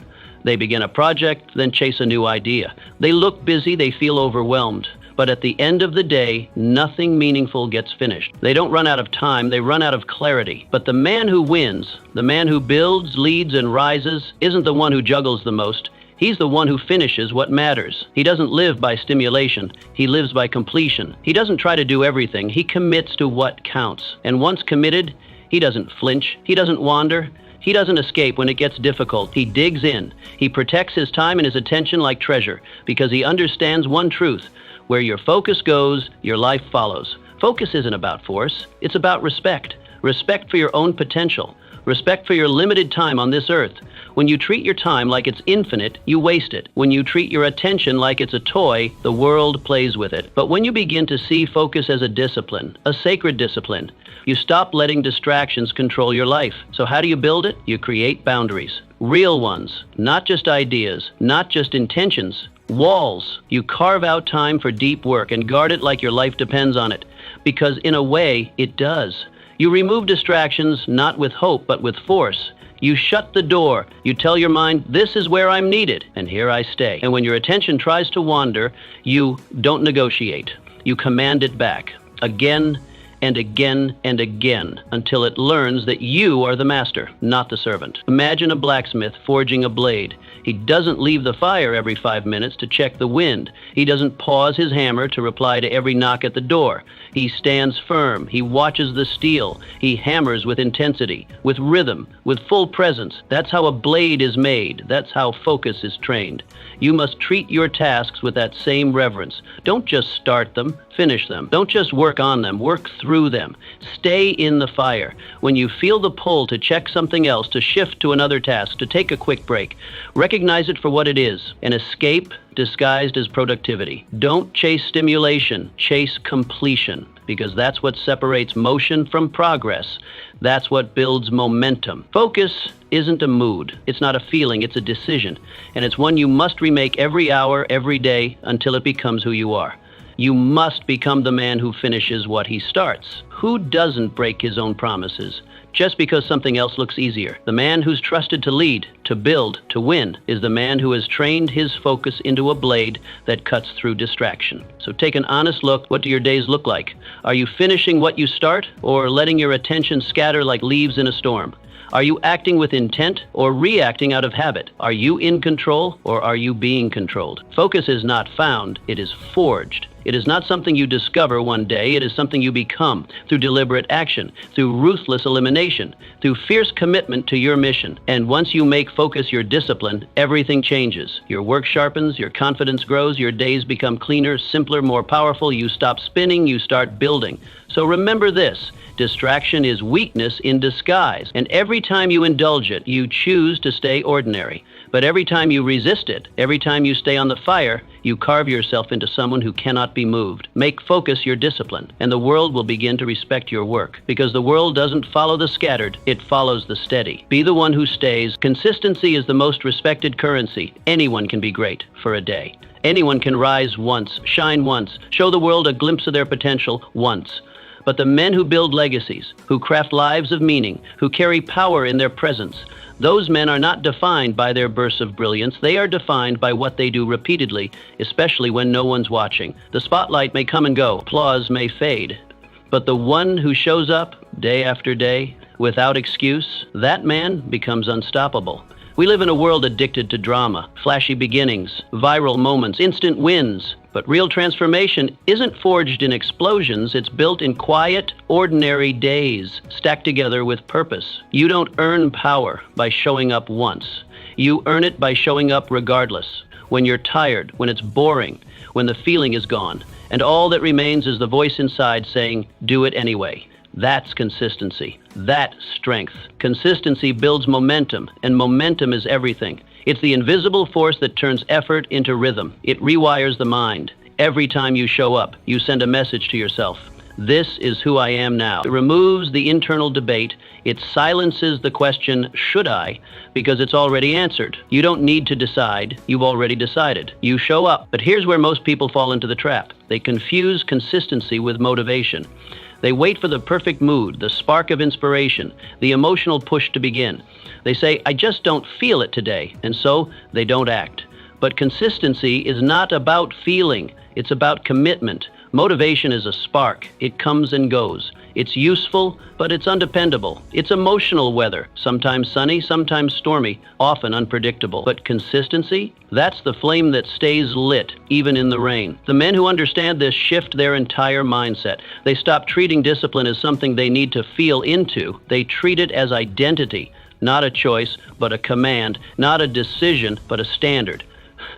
They begin a project, then chase a new idea. They look busy, they feel overwhelmed. But at the end of the day, nothing meaningful gets finished. They don't run out of time, they run out of clarity. But the man who wins, the man who builds, leads, and rises, isn't the one who juggles the most. He's the one who finishes what matters. He doesn't live by stimulation. He lives by completion. He doesn't try to do everything. He commits to what counts. And once committed, he doesn't flinch. He doesn't wander. He doesn't escape when it gets difficult. He digs in. He protects his time and his attention like treasure because he understands one truth. Where your focus goes, your life follows. Focus isn't about force. It's about respect. Respect for your own potential. Respect for your limited time on this earth. When you treat your time like it's infinite, you waste it. When you treat your attention like it's a toy, the world plays with it. But when you begin to see focus as a discipline, a sacred discipline, you stop letting distractions control your life. So how do you build it? You create boundaries. Real ones, not just ideas, not just intentions. Walls. You carve out time for deep work and guard it like your life depends on it. Because in a way, it does. You remove distractions not with hope but with force. You shut the door. You tell your mind, this is where I'm needed, and here I stay. And when your attention tries to wander, you don't negotiate. You command it back, again and again and again, until it learns that you are the master, not the servant. Imagine a blacksmith forging a blade. He doesn't leave the fire every 5 minutes to check the wind. He doesn't pause his hammer to reply to every knock at the door. He stands firm. He watches the steel. He hammers with intensity, with rhythm, with full presence. That's how a blade is made. That's how focus is trained. You must treat your tasks with that same reverence. Don't just start them, finish them. Don't just work on them, work through them. Stay in the fire. When you feel the pull to check something else, to shift to another task, to take a quick break, recognize it for what it is, an escape disguised as productivity. Don't chase stimulation, chase completion, because that's what separates motion from progress. That's what builds momentum. Focus isn't a mood. It's not a feeling. It's a decision. And it's one you must remake every hour, every day, until it becomes who you are. You must become the man who finishes what he starts. Who doesn't break his own promises just because something else looks easier? The man who's trusted to lead, to build, to win is the man who has trained his focus into a blade that cuts through distraction. So take an honest look. What do your days look like? Are you finishing what you start, or letting your attention scatter like leaves in a storm? Are you acting with intent or reacting out of habit? Are you in control or are you being controlled? Focus is not found, it is forged. It is not something you discover one day, it is something you become through deliberate action, through ruthless elimination, through fierce commitment to your mission. And once you make focus your discipline, everything changes. Your work sharpens, your confidence grows, your days become cleaner, simpler, more powerful. You stop spinning, you start building. So remember this. Distraction is weakness in disguise, and every time you indulge it, you choose to stay ordinary. But every time you resist it, every time you stay on the fire, you carve yourself into someone who cannot be moved. Make focus your discipline, and the world will begin to respect your work, because the world doesn't follow the scattered, it follows the steady. Be the one who stays. Consistency is the most respected currency. Anyone can be great for a day. Anyone can rise once, shine once, show the world a glimpse of their potential once. But the men who build legacies, who craft lives of meaning, who carry power in their presence, those men are not defined by their bursts of brilliance. They are defined by what they do repeatedly, especially when no one's watching. The spotlight may come and go, applause may fade, but the one who shows up day after day without excuse, that man becomes unstoppable. We live in a world addicted to drama, flashy beginnings, viral moments, instant wins. But real transformation isn't forged in explosions, it's built in quiet, ordinary days, stacked together with purpose. You don't earn power by showing up once. You earn it by showing up regardless. When you're tired, when it's boring, when the feeling is gone, and all that remains is the voice inside saying, do it anyway. That's consistency. That's strength. Consistency builds momentum, and momentum is everything. It's the invisible force that turns effort into rhythm. It rewires the mind. Every time you show up, you send a message to yourself. This is who I am now. It removes the internal debate. It silences the question, should I? Because it's already answered. You don't need to decide. You've already decided. You show up. But here's where most people fall into the trap. They confuse consistency with motivation. They wait for the perfect mood, the spark of inspiration, the emotional push to begin. They say, I just don't feel it today, and so they don't act. But consistency is not about feeling, it's about commitment. Motivation is a spark. It comes and goes. It's useful, but it's undependable. It's emotional weather, sometimes sunny, sometimes stormy, often unpredictable. But consistency, that's the flame that stays lit, even in the rain. The men who understand this shift their entire mindset. They stop treating discipline as something they need to feel into. They treat it as identity, not a choice, but a command, not a decision, but a standard.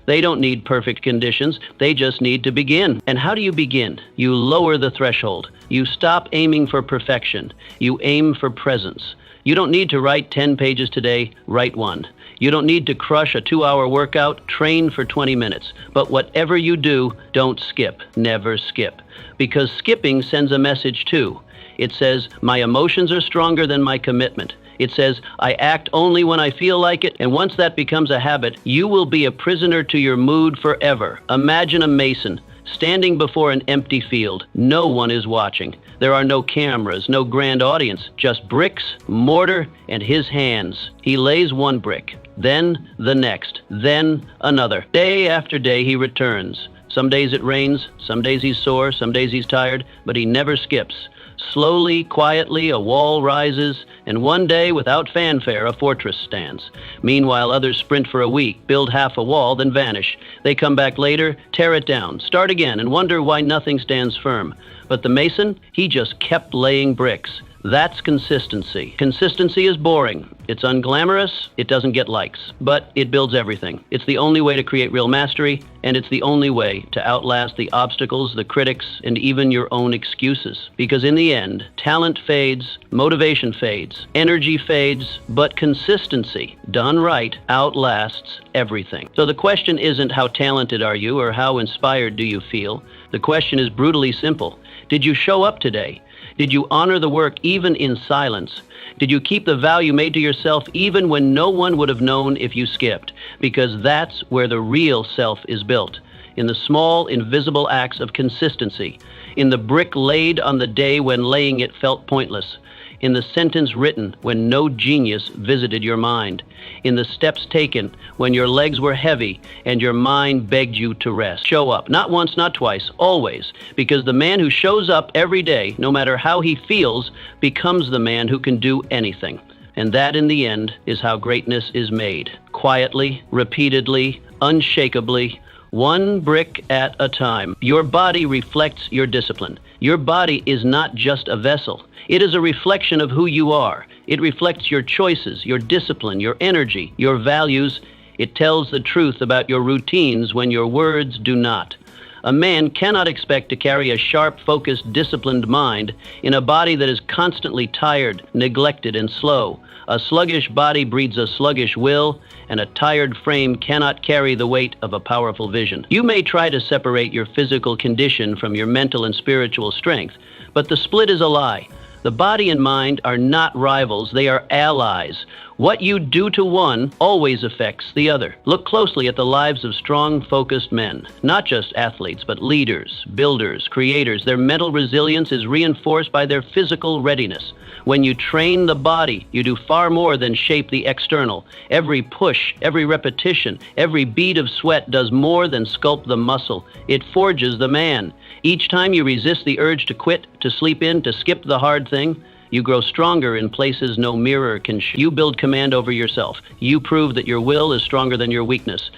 They don't need perfect conditions. They just need to begin. And how do you begin? You lower the threshold. You stop aiming for perfection. You aim for presence. You don't need to write 10 pages today. Write one. You don't need to crush a 2-hour workout. Train for 20 minutes. But whatever you do, don't skip. Never skip. Because skipping sends a message too. It says, my emotions are stronger than my commitment. It says, I act only when I feel like it, and once that becomes a habit, you will be a prisoner to your mood forever. Imagine a mason standing before an empty field. No one is watching. There are no cameras, no grand audience, just bricks, mortar, and his hands. He lays one brick, then the next, then another. Day after day he returns. Some days it rains, some days he's sore, some days he's tired, but he never skips. Slowly, quietly, a wall rises, and one day, without fanfare, a fortress stands. Meanwhile, others sprint for a week, build half a wall, then vanish. They come back later, tear it down, start again, and wonder why nothing stands firm. But the mason, he just kept laying bricks. That's consistency. Consistency is boring. It's unglamorous. It doesn't get likes. But it builds everything. It's the only way to create real mastery, and it's the only way to outlast the obstacles, the critics, and even your own excuses. Because in the end, talent fades, motivation fades, energy fades, but consistency, done right, outlasts everything. So the question isn't how talented are you or how inspired do you feel. The question is brutally simple. Did you show up today? Did you honor the work even in silence? Did you keep the value made to yourself even when no one would have known if you skipped? Because that's where the real self is built. In the small, invisible acts of consistency. In the brick laid on the day when laying it felt pointless. In the sentence written when no genius visited your mind. In the steps taken when your legs were heavy and your mind begged you to rest. Show up, not once, not twice, always. Because the man who shows up every day, no matter how he feels, becomes the man who can do anything. And that, in the end, is how greatness is made. Quietly, repeatedly, unshakably, one brick at a time. Your body reflects your discipline. Your body is not just a vessel. It is a reflection of who you are. It reflects your choices, your discipline, your energy, your values. It tells the truth about your routines when your words do not. A man cannot expect to carry a sharp, focused, disciplined mind in a body that is constantly tired, neglected, and slow. A sluggish body breeds a sluggish will, and a tired frame cannot carry the weight of a powerful vision. You may try to separate your physical condition from your mental and spiritual strength, but the split is a lie. The body and mind are not rivals, they are allies. What you do to one always affects the other. Look closely at the lives of strong, focused men. Not just athletes, but leaders, builders, creators. Their mental resilience is reinforced by their physical readiness. When you train the body, you do far more than shape the external. Every push, every repetition, every bead of sweat does more than sculpt the muscle. It forges the man. Each time you resist the urge to quit, to sleep in, to skip the hard thing, you grow stronger in places no mirror can show. You build command over yourself. You prove that your will is stronger than your weakness.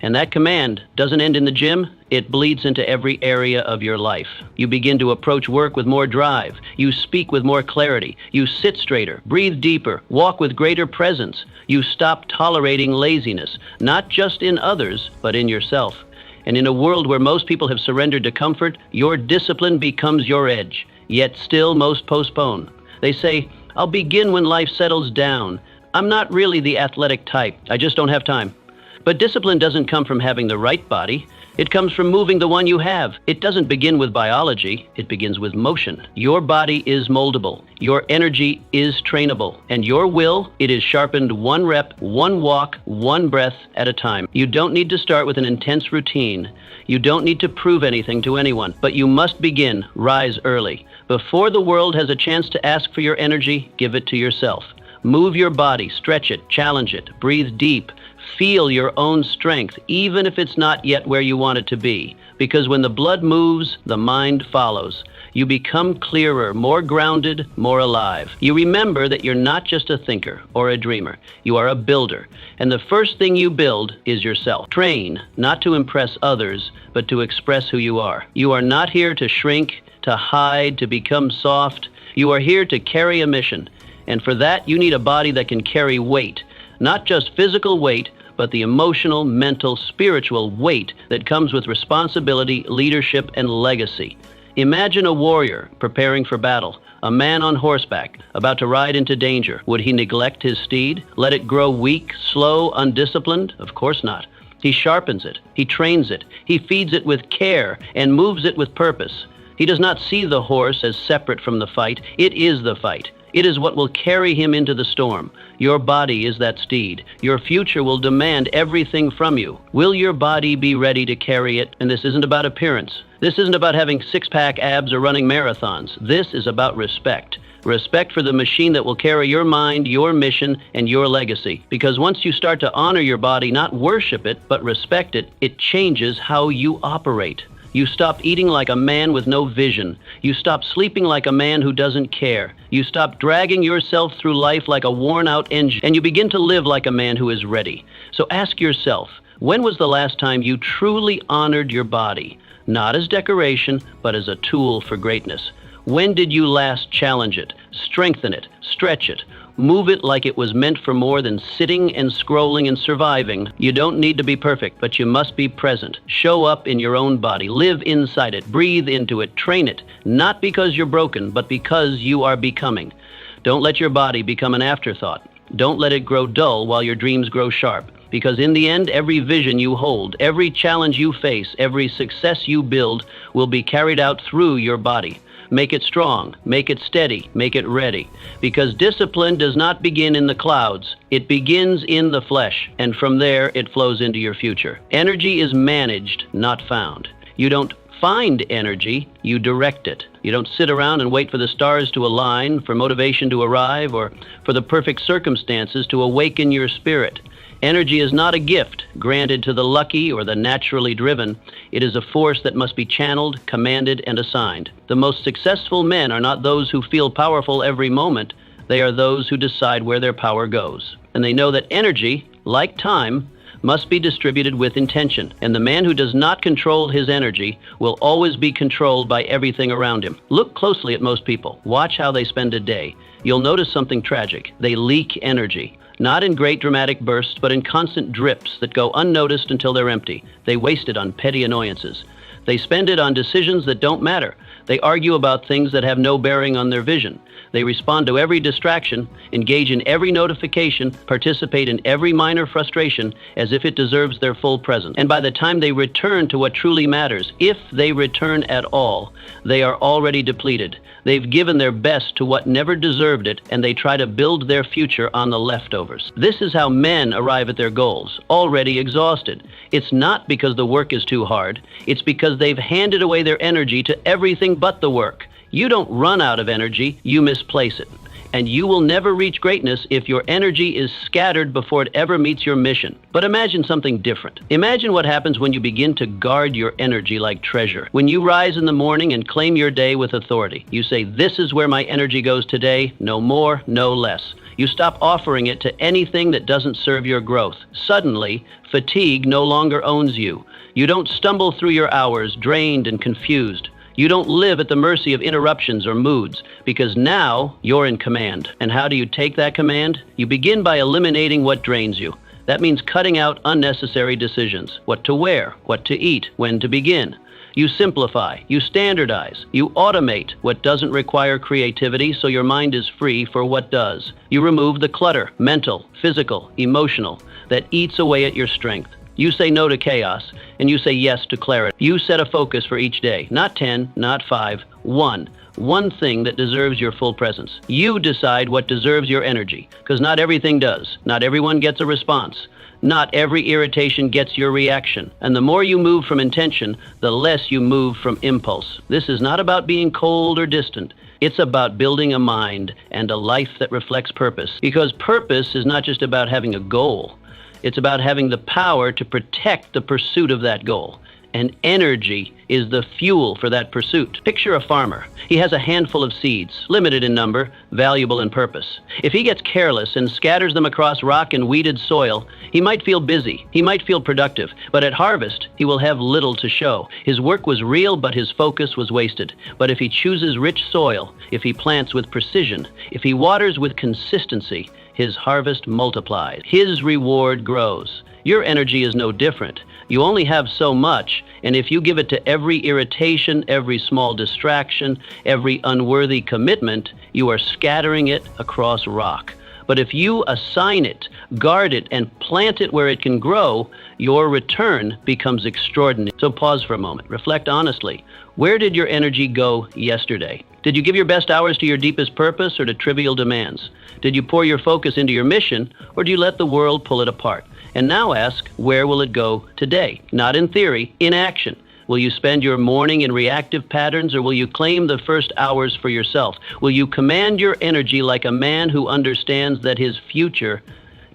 And that command doesn't end in the gym, it bleeds into every area of your life. You begin to approach work with more drive. You speak with more clarity. You sit straighter, breathe deeper, walk with greater presence. You stop tolerating laziness, not just in others, but in yourself. And in a world where most people have surrendered to comfort, your discipline becomes your edge. Yet still most postpone. They say, I'll begin when life settles down. I'm not really the athletic type. I just don't have time. But discipline doesn't come from having the right body. It comes from moving the one you have. It doesn't begin with biology. It begins with motion. Your body is moldable. Your energy is trainable. And your will, it is sharpened one rep, one walk, one breath at a time. You don't need to start with an intense routine. You don't need to prove anything to anyone. But you must begin, rise early. Before the world has a chance to ask for your energy, give it to yourself. Move your body, stretch it, challenge it, breathe deep. Feel your own strength, even if it's not yet where you want it to be. Because when the blood moves, the mind follows. You become clearer, more grounded, more alive. You remember that you're not just a thinker or a dreamer. You are a builder. And the first thing you build is yourself. Train, not to impress others, but to express who you are. You are not here to shrink, to hide, to become soft. You are here to carry a mission. And for that, you need a body that can carry weight. Not just physical weight, but the emotional, mental, spiritual weight that comes with responsibility, leadership, and legacy. Imagine a warrior preparing for battle, a man on horseback, about to ride into danger. Would he neglect his steed? Let it grow weak, slow, undisciplined? Of course not. He sharpens it, he trains it, he feeds it with care, and moves it with purpose. He does not see the horse as separate from the fight. It is the fight. It is what will carry him into the storm. Your body is that steed. Your future will demand everything from you. Will your body be ready to carry it? And this isn't about appearance. This isn't about having six-pack abs or running marathons. This is about respect. Respect for the machine that will carry your mind, your mission, and your legacy. Because once you start to honor your body, not worship it, but respect it, it changes how you operate. You stop eating like a man with no vision. You stop sleeping like a man who doesn't care. You stop dragging yourself through life like a worn-out engine, and you begin to live like a man who is ready. So ask yourself, when was the last time you truly honored your body? Not as decoration, but as a tool for greatness. When did you last challenge it, strengthen it, stretch it, move it like it was meant for more than sitting and scrolling and surviving? You don't need to be perfect, but you must be present. Show up in your own body, live inside it, breathe into it, train it, not because you're broken, but because you are becoming. Don't let your body become an afterthought. Don't let it grow dull while your dreams grow sharp. Because in the end, every vision you hold, every challenge you face, every success you build will be carried out through your body. Make it strong, make it steady, make it ready. Because discipline does not begin in the clouds. It begins in the flesh, and from there it flows into your future. Energy is managed, not found. You don't find energy, you direct it. You don't sit around and wait for the stars to align, for motivation to arrive, or for the perfect circumstances to awaken your spirit. Energy is not a gift granted to the lucky or the naturally driven. It is a force that must be channeled, commanded, and assigned. The most successful men are not those who feel powerful every moment. They are those who decide where their power goes. And they know that energy, like time, must be distributed with intention. And the man who does not control his energy will always be controlled by everything around him. Look closely at most people. Watch how they spend a day. You'll notice something tragic. They leak energy. Not in great dramatic bursts, but in constant drips that go unnoticed until they're empty. They waste it on petty annoyances. They spend it on decisions that don't matter. They argue about things that have no bearing on their vision. They respond to every distraction, engage in every notification, participate in every minor frustration as if it deserves their full presence. And by the time they return to what truly matters, if they return at all, they are already depleted. They've given their best to what never deserved it, and they try to build their future on the leftovers. This is how men arrive at their goals, already exhausted. It's not because the work is too hard. It's because they've handed away their energy to everything but the work. You don't run out of energy, you misplace it. And you will never reach greatness if your energy is scattered before it ever meets your mission. But imagine something different. Imagine what happens when you begin to guard your energy like treasure. When you rise in the morning and claim your day with authority. You say, this is where my energy goes today, no more, no less. You stop offering it to anything that doesn't serve your growth. Suddenly, fatigue no longer owns you. You don't stumble through your hours drained and confused. You don't live at the mercy of interruptions or moods, because now you're in command. And how do you take that command? You begin by eliminating what drains you. That means cutting out unnecessary decisions. What to wear, what to eat, when to begin. You simplify, you standardize, you automate what doesn't require creativity so your mind is free for what does. You remove the clutter, mental, physical, emotional, that eats away at your strength. You say no to chaos, and you say yes to clarity. You set a focus for each day, not 10, not 5, 1. One thing that deserves your full presence. You decide what deserves your energy, because not everything does. Not everyone gets a response. Not every irritation gets your reaction. And the more you move from intention, the less you move from impulse. This is not about being cold or distant. It's about building a mind and a life that reflects purpose. Because purpose is not just about having a goal. It's about having the power to protect the pursuit of that goal. And energy is the fuel for that pursuit. Picture a farmer. He has a handful of seeds, limited in number, valuable in purpose. If he gets careless and scatters them across rock and weeded soil, he might feel busy, he might feel productive, but at harvest, he will have little to show. His work was real, but his focus was wasted. But if he chooses rich soil, if he plants with precision, if he waters with consistency, his harvest multiplies. His reward grows. Your energy is no different. You only have so much, and if you give it to every irritation, every small distraction, every unworthy commitment, you are scattering it across rock. But if you assign it, guard it, and plant it where it can grow, your return becomes extraordinary. So pause for a moment. Reflect honestly. Where did your energy go yesterday? Did you give your best hours to your deepest purpose or to trivial demands? Did you pour your focus into your mission, or do you let the world pull it apart? And now ask, where will it go today? Not in theory, in action. Will you spend your morning in reactive patterns, or will you claim the first hours for yourself? Will you command your energy like a man who understands that his future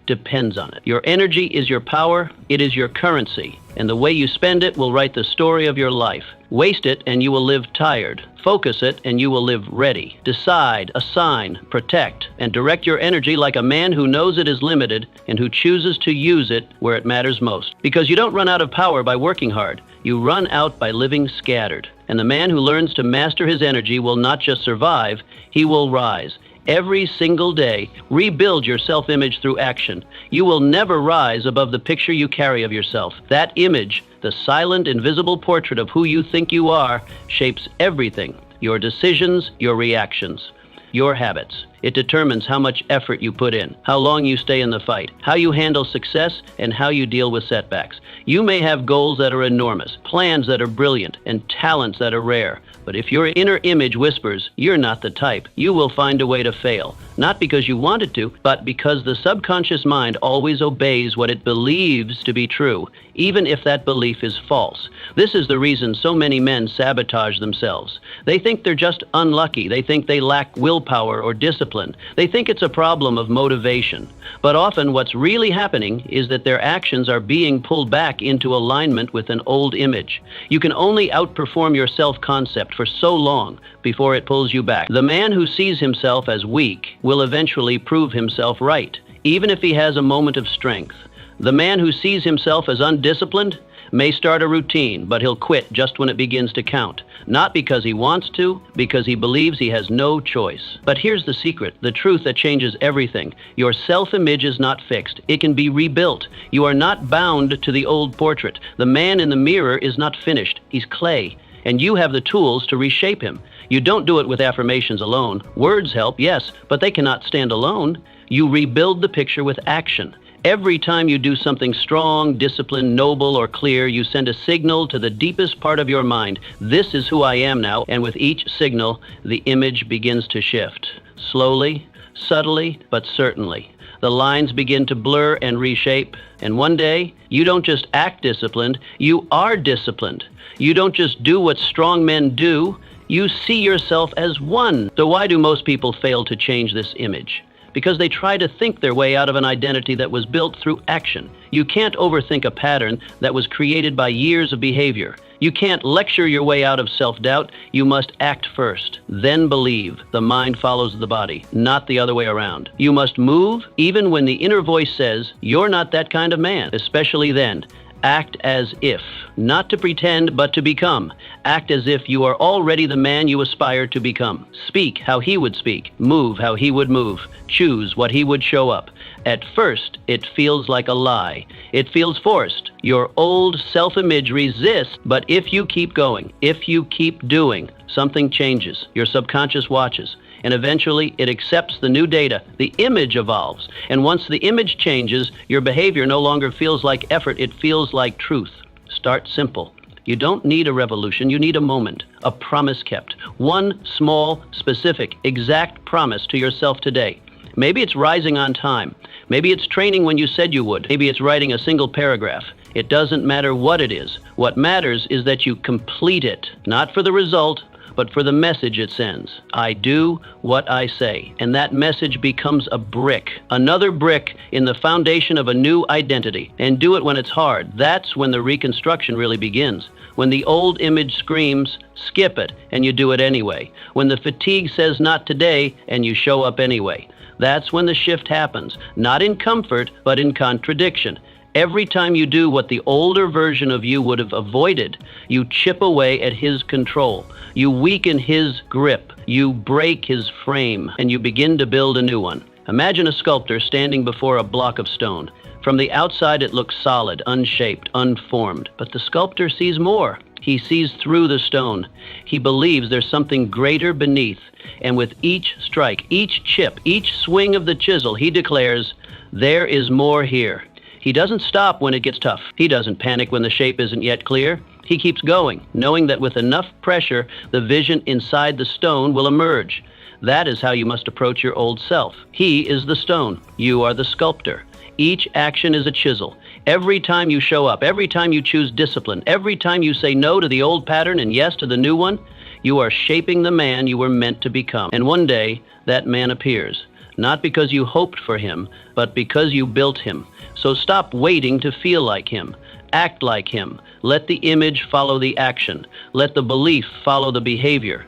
depends on it? Your energy is your power, it is your currency, and the way you spend it will write the story of your life. Waste it and you will live tired. Focus it and you will live ready. Decide, assign, protect, and direct your energy like a man who knows it is limited and who chooses to use it where it matters most. Because you don't run out of power by working hard. You run out by living scattered. And the man who learns to master his energy will not just survive, he will rise. Every single day, rebuild your self-image through action. You will never rise above the picture you carry of yourself. That image, the silent, invisible portrait of who you think you are, shapes everything. Your decisions, your reactions, your habits. It determines how much effort you put in, how long you stay in the fight, how you handle success, and how you deal with setbacks. You may have goals that are enormous, plans that are brilliant, and talents that are rare. But if your inner image whispers, you're not the type, you will find a way to fail. Not because you wanted to, but because the subconscious mind always obeys what it believes to be true, even if that belief is false. This is the reason so many men sabotage themselves. They think they're just unlucky. They think they lack willpower or discipline. They think it's a problem of motivation. But often what's really happening is that their actions are being pulled back into alignment with an old image. You can only outperform your self-concept for so long before it pulls you back. The man who sees himself as weak will eventually prove himself right, even if he has a moment of strength. The man who sees himself as undisciplined may start a routine, but he'll quit just when it begins to count. Not because he wants to, because he believes he has no choice. But here's the secret, the truth that changes everything. Your self-image is not fixed. It can be rebuilt. You are not bound to the old portrait. The man in the mirror is not finished. He's clay. And you have the tools to reshape him. You don't do it with affirmations alone. Words help, yes, but they cannot stand alone. You rebuild the picture with action. Every time you do something strong, disciplined, noble, or clear, you send a signal to the deepest part of your mind. This is who I am now, and with each signal, the image begins to shift. Slowly, subtly, but certainly. The lines begin to blur and reshape, and one day, you don't just act disciplined, you are disciplined. You don't just do what strong men do, you see yourself as one. So why do most people fail to change this image? Because they try to think their way out of an identity that was built through action. You can't overthink a pattern that was created by years of behavior. You can't lecture your way out of self-doubt. You must act first, then believe. The mind follows the body, not the other way around. You must move even when the inner voice says, you're not that kind of man, especially then. Act as if, not to pretend, but to become. Act as if you are already the man you aspire to become. Speak how he would speak. Move how he would move. Choose what he would show up. At first, it feels like a lie. It feels forced. Your old self-image resists, but if you keep going, if you keep doing, something changes. Your subconscious watches. And eventually it accepts the new data. The image evolves. And once the image changes, your behavior no longer feels like effort, it feels like truth. Start simple. You don't need a revolution, you need a moment, a promise kept. One small, specific, exact promise to yourself today. Maybe it's rising on time. Maybe it's training when you said you would. Maybe it's writing a single paragraph. It doesn't matter what it is. What matters is that you complete it, not for the result, but for the message it sends. I do what I say. And that message becomes a brick, another brick in the foundation of a new identity. And do it when it's hard. That's when the reconstruction really begins. When the old image screams, skip it, and you do it anyway. When the fatigue says not today, and you show up anyway. That's when the shift happens, not in comfort, but in contradiction. Every time you do what the older version of you would have avoided, you chip away at his control. You weaken his grip. You break his frame, and you begin to build a new one. Imagine a sculptor standing before a block of stone. From the outside, it looks solid, unshaped, unformed. But the sculptor sees more. He sees through the stone. He believes there's something greater beneath. And with each strike, each chip, each swing of the chisel, he declares, there is more here. He doesn't stop when it gets tough. He doesn't panic when the shape isn't yet clear. He keeps going, knowing that with enough pressure, the vision inside the stone will emerge. That is how you must approach your old self. He is the stone. You are the sculptor. Each action is a chisel. Every time you show up, every time you choose discipline, every time you say no to the old pattern and yes to the new one, you are shaping the man you were meant to become. And one day, that man appears. Not because you hoped for him, but because you built him. So stop waiting to feel like him. Act like him. Let the image follow the action. Let the belief follow the behavior.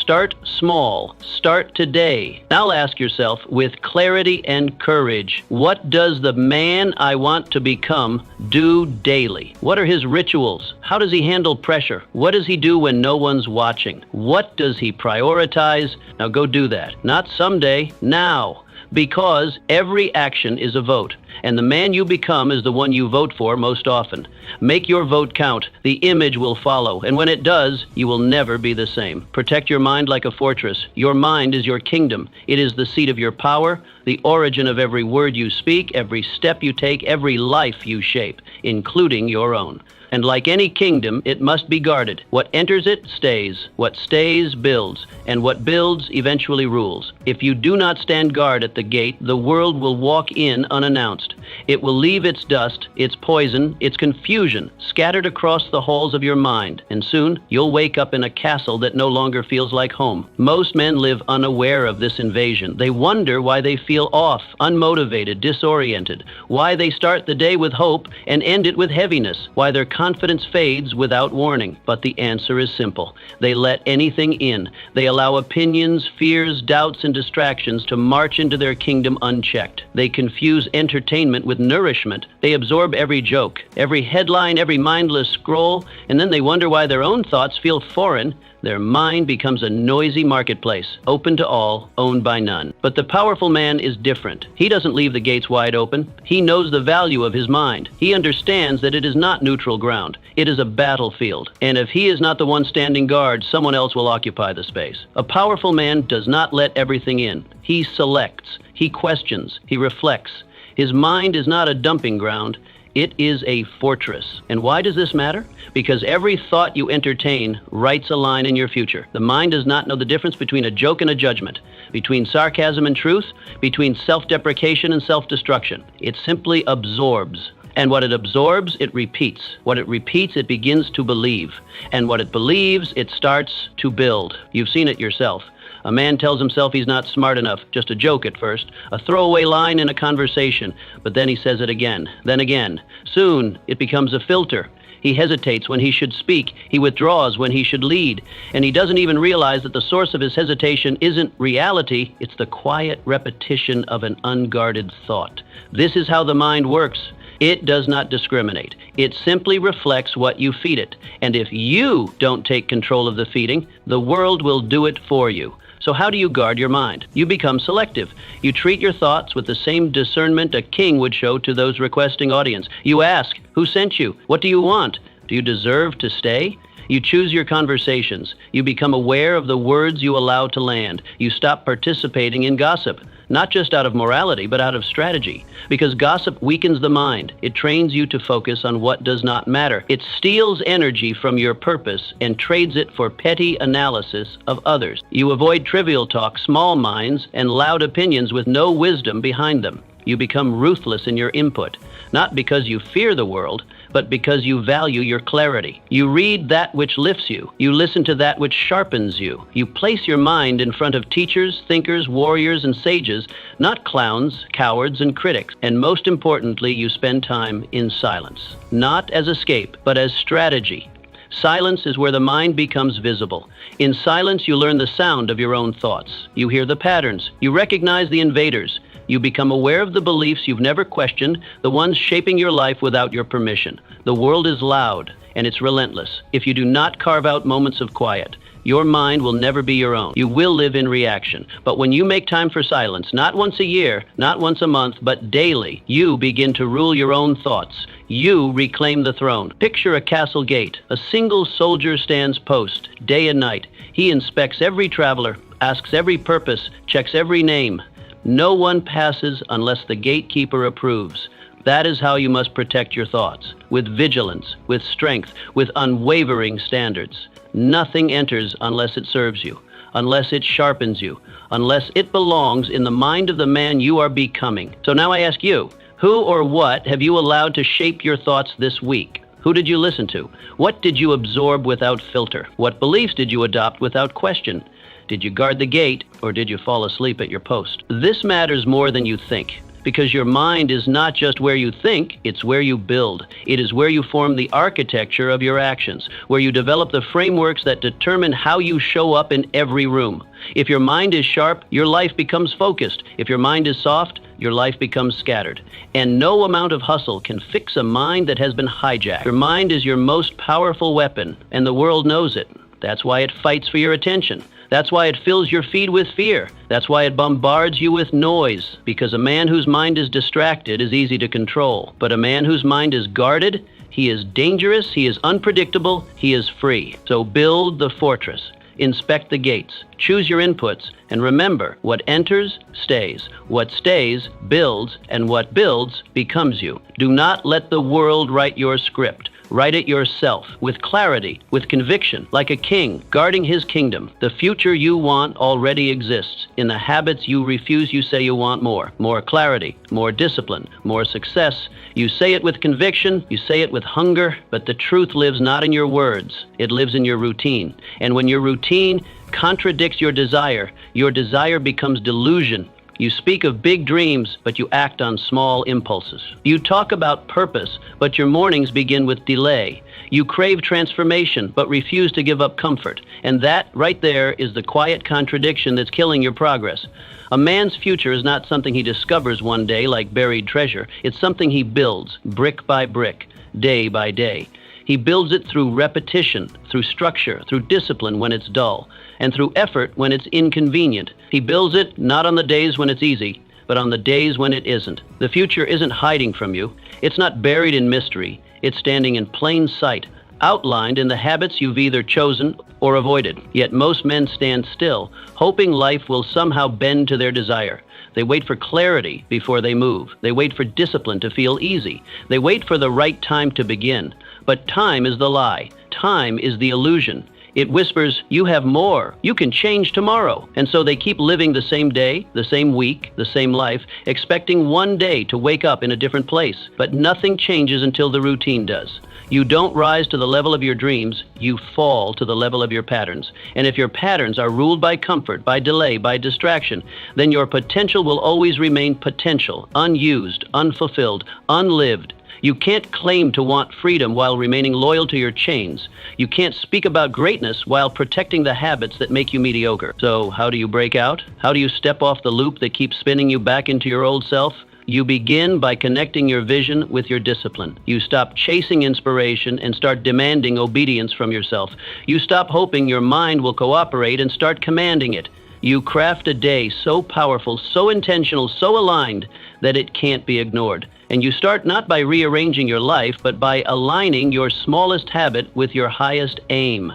Start small. Start today. Now ask yourself, with clarity and courage, what does the man I want to become do daily? What are his rituals? How does he handle pressure? What does he do when no one's watching? What does he prioritize? Now go do that. Not someday, now. Because every action is a vote, and the man you become is the one you vote for most often. Make your vote count. The image will follow, and when it does, you will never be the same. Protect your mind like a fortress. Your mind is your kingdom. It is the seat of your power, the origin of every word you speak, every step you take, every life you shape, including your own. And like any kingdom, it must be guarded. What enters it stays. What stays builds. And what builds eventually rules. If you do not stand guard at the gate, the world will walk in unannounced. It will leave its dust, its poison, its confusion scattered across the halls of your mind. And soon, you'll wake up in a castle that no longer feels like home. Most men live unaware of this invasion. They wonder why they feel off, unmotivated, disoriented. Why they start the day with hope and end it with heaviness. Why their confidence fades without warning. But the answer is simple. They let anything in. They allow opinions, fears, doubts, and distractions to march into their kingdom unchecked. They confuse entertainment with nourishment. They absorb every joke, every headline, every mindless scroll, and then they wonder why their own thoughts feel foreign. Their mind becomes a noisy marketplace, open to all, owned by none. But the powerful man is different. He doesn't leave the gates wide open. He knows the value of his mind. He understands that it is not neutral ground. It is a battlefield. And if he is not the one standing guard, someone else will occupy the space. A powerful man does not let everything in. He selects. He questions. He reflects. His mind is not a dumping ground. It is a fortress. And why does this matter? Because every thought you entertain writes a line in your future. The mind does not know the difference between a joke and a judgment, between sarcasm and truth, between self-deprecation and self-destruction. It simply absorbs. And what it absorbs, it repeats. What it repeats, it begins to believe. And what it believes, it starts to build. You've seen it yourself. A man tells himself he's not smart enough, just a joke at first, a throwaway line in a conversation, but then he says it again, then again. Soon, it becomes a filter. He hesitates when he should speak. He withdraws when he should lead. And he doesn't even realize that the source of his hesitation isn't reality, it's the quiet repetition of an unguarded thought. This is how the mind works. It does not discriminate. It simply reflects what you feed it. And if you don't take control of the feeding, the world will do it for you. So how do you guard your mind? You become selective. You treat your thoughts with the same discernment a king would show to those requesting audience. You ask, who sent you? What do you want? Do you deserve to stay? You choose your conversations. You become aware of the words you allow to land. You stop participating in gossip, not just out of morality, but out of strategy. Because gossip weakens the mind. It trains you to focus on what does not matter. It steals energy from your purpose and trades it for petty analysis of others. You avoid trivial talk, small minds, and loud opinions with no wisdom behind them. You become ruthless in your input, not because you fear the world, but because you value your clarity. You read that which lifts you. You listen to that which sharpens you. You place your mind in front of teachers, thinkers, warriors, and sages, not clowns, cowards, and critics. And most importantly, you spend time in silence, not as escape, but as strategy. Silence is where the mind becomes visible. In silence, you learn the sound of your own thoughts. You hear the patterns. You recognize the invaders. You become aware of the beliefs you've never questioned, the ones shaping your life without your permission. The world is loud, and it's relentless. If you do not carve out moments of quiet, your mind will never be your own. You will live in reaction. But when you make time for silence, not once a year, not once a month, but daily, you begin to rule your own thoughts. You reclaim the throne. Picture a castle gate. A single soldier stands post, day and night. He inspects every traveler, asks every purpose, checks every name. No one passes unless the gatekeeper approves. That is how you must protect your thoughts, with vigilance, with strength, with unwavering standards. Nothing enters unless it serves you, unless it sharpens you, unless it belongs in the mind of the man you are becoming. So now I ask you, Who or what have you allowed to shape your thoughts this week? Who did you listen to? What did you absorb without filter? What beliefs did you adopt without question? Did you guard the gate, or did you fall asleep at your post? This matters more than you think, because your mind is not just where you think, it's where you build. It is where you form the architecture of your actions, where you develop the frameworks that determine how you show up in every room. If your mind is sharp, your life becomes focused. If your mind is soft, your life becomes scattered. And no amount of hustle can fix a mind that has been hijacked. Your mind is your most powerful weapon, and the world knows it. That's why it fights for your attention. That's why it fills your feed with fear. That's why it bombards you with noise. Because a man whose mind is distracted is easy to control. But a man whose mind is guarded, he is dangerous, he is unpredictable, he is free. So build the fortress. Inspect the gates. Choose your inputs. And remember, what enters, stays. What stays, builds. And what builds, becomes you. Do not let the world write your script. Write it yourself, with clarity, with conviction, like a king guarding his kingdom. The future you want already exists. In the habits you refuse, you say you want more. More clarity, more discipline, more success. You say it with conviction, you say it with hunger, but the truth lives not in your words. It lives in your routine. And when your routine contradicts your desire becomes delusion. You speak of big dreams, but you act on small impulses. You talk about purpose, but your mornings begin with delay. You crave transformation, but refuse to give up comfort. And that, right there, is the quiet contradiction that's killing your progress. A man's future is not something he discovers one day like buried treasure. It's something he builds, brick by brick, day by day. He builds it through repetition, through structure, through discipline when it's dull, and through effort when it's inconvenient. He builds it not on the days when it's easy, but on the days when it isn't. The future isn't hiding from you. It's not buried in mystery. It's standing in plain sight, outlined in the habits you've either chosen or avoided. Yet most men stand still, hoping life will somehow bend to their desire. They wait for clarity before they move. They wait for discipline to feel easy. They wait for the right time to begin. But time is the lie. Time is the illusion. It whispers, you have more. You can change tomorrow. And so they keep living the same day, the same week, the same life, expecting one day to wake up in a different place. But nothing changes until the routine does. You don't rise to the level of your dreams, you fall to the level of your patterns. And if your patterns are ruled by comfort, by delay, by distraction, then your potential will always remain potential, unused, unfulfilled, unlived. You can't claim to want freedom while remaining loyal to your chains. You can't speak about greatness while protecting the habits that make you mediocre. So how do you break out? How do you step off the loop that keeps spinning you back into your old self? You begin by connecting your vision with your discipline. You stop chasing inspiration and start demanding obedience from yourself. You stop hoping your mind will cooperate and start commanding it. You craft a day so powerful, so intentional, so aligned that it can't be ignored. And you start not by rearranging your life, but by aligning your smallest habit with your highest aim.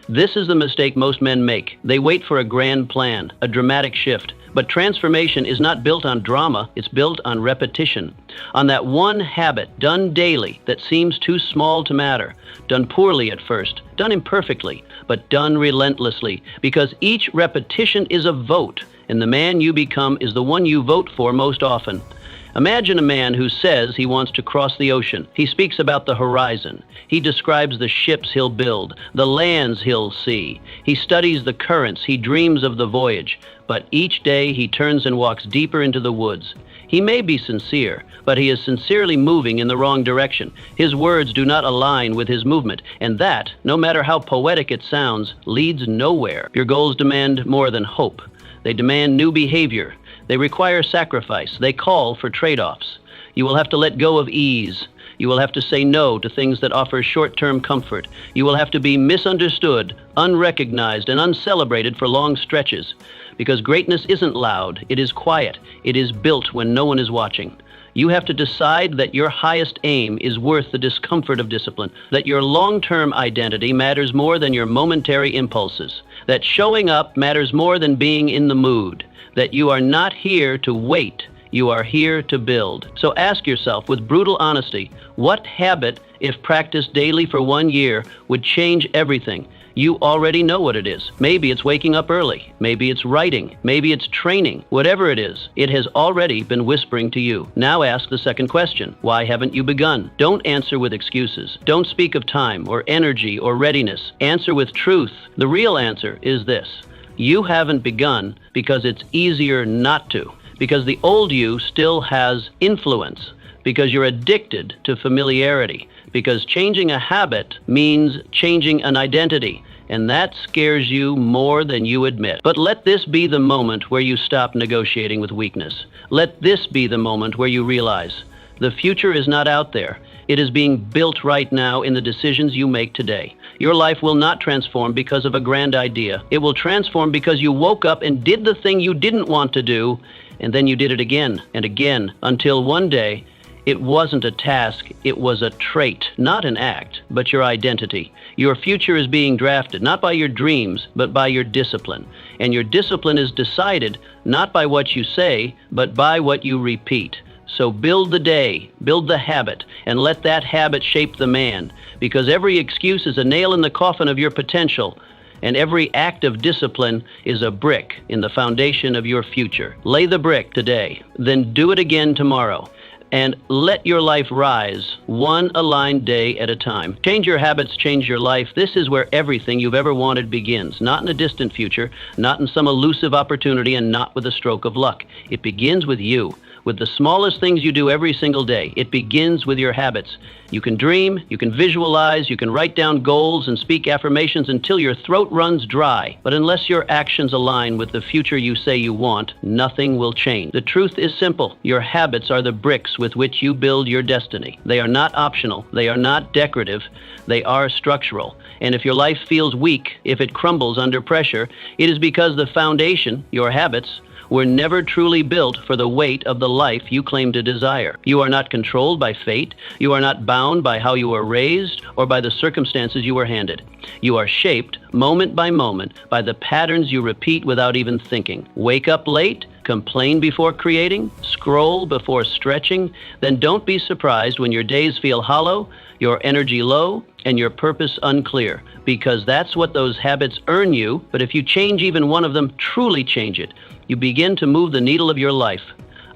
This is the mistake most men make. They wait for a grand plan, a dramatic shift. But transformation is not built on drama, it's built on repetition. On that one habit done daily that seems too small to matter, done poorly at first, done imperfectly, but done relentlessly, because each repetition is a vote, and the man you become is the one you vote for most often. Imagine a man who says he wants to cross the ocean. He speaks about the horizon. He describes the ships he'll build, the lands he'll see. He studies the currents. He dreams of the voyage. But each day he turns and walks deeper into the woods. He may be sincere, but he is sincerely moving in the wrong direction. His words do not align with his movement, and that, no matter how poetic it sounds, leads nowhere. Your goals demand more than hope. They demand new behavior. They require sacrifice. They call for trade-offs. You will have to let go of ease. You will have to say no to things that offer short-term comfort. You will have to be misunderstood, unrecognized, and uncelebrated for long stretches. Because greatness isn't loud. It is quiet. It is built when no one is watching. You have to decide that your highest aim is worth the discomfort of discipline, that your long-term identity matters more than your momentary impulses, that showing up matters more than being in the mood, that you are not here to wait. You are here to build. So ask yourself with brutal honesty, what habit, if practiced daily for 1 year, would change everything? You already know what it is. Maybe it's waking up early. Maybe it's writing. Maybe it's training. Whatever it is, it has already been whispering to you. Now ask the second question. Why haven't you begun? Don't answer with excuses. Don't speak of time or energy or readiness. Answer with truth. The real answer is this. You haven't begun because it's easier not to. Because the old you still has influence. Because you're addicted to familiarity. Because changing a habit means changing an identity, and that scares you more than you admit. But let this be the moment where you stop negotiating with weakness. Let this be the moment where you realize the future is not out there. It is being built right now in the decisions you make today. Your life will not transform because of a grand idea. It will transform because you woke up and did the thing you didn't want to do, and then you did it again and again until one day it wasn't a task, it was a trait, not an act, but your identity. Your future is being drafted, not by your dreams, but by your discipline. And your discipline is decided not by what you say, but by what you repeat. So build the day, build the habit, and let that habit shape the man. Because every excuse is a nail in the coffin of your potential, and every act of discipline is a brick in the foundation of your future. Lay the brick today, then do it again tomorrow. And let your life rise, one aligned day at a time. Change your habits, change your life. This is where everything you've ever wanted begins. Not in a distant future, not in some elusive opportunity, and not with a stroke of luck. It begins with you, with the smallest things you do every single day. It begins with your habits. You can dream, you can visualize, you can write down goals and speak affirmations until your throat runs dry. But unless your actions align with the future you say you want, nothing will change. The truth is simple. Your habits are the bricks with which you build your destiny. They are not optional. They are not decorative. They are structural. And if your life feels weak, if it crumbles under pressure, it is because the foundation, your habits, were never truly built for the weight of the life you claim to desire. You are not controlled by fate. You are not bound by how you were raised or by the circumstances you were handed. You are shaped, moment by moment, by the patterns you repeat without even thinking. Wake up late, complain before creating, scroll before stretching, then don't be surprised when your days feel hollow, your energy low, and your purpose unclear, because that's what those habits earn you. But if you change even one of them, truly change it, you begin to move the needle of your life.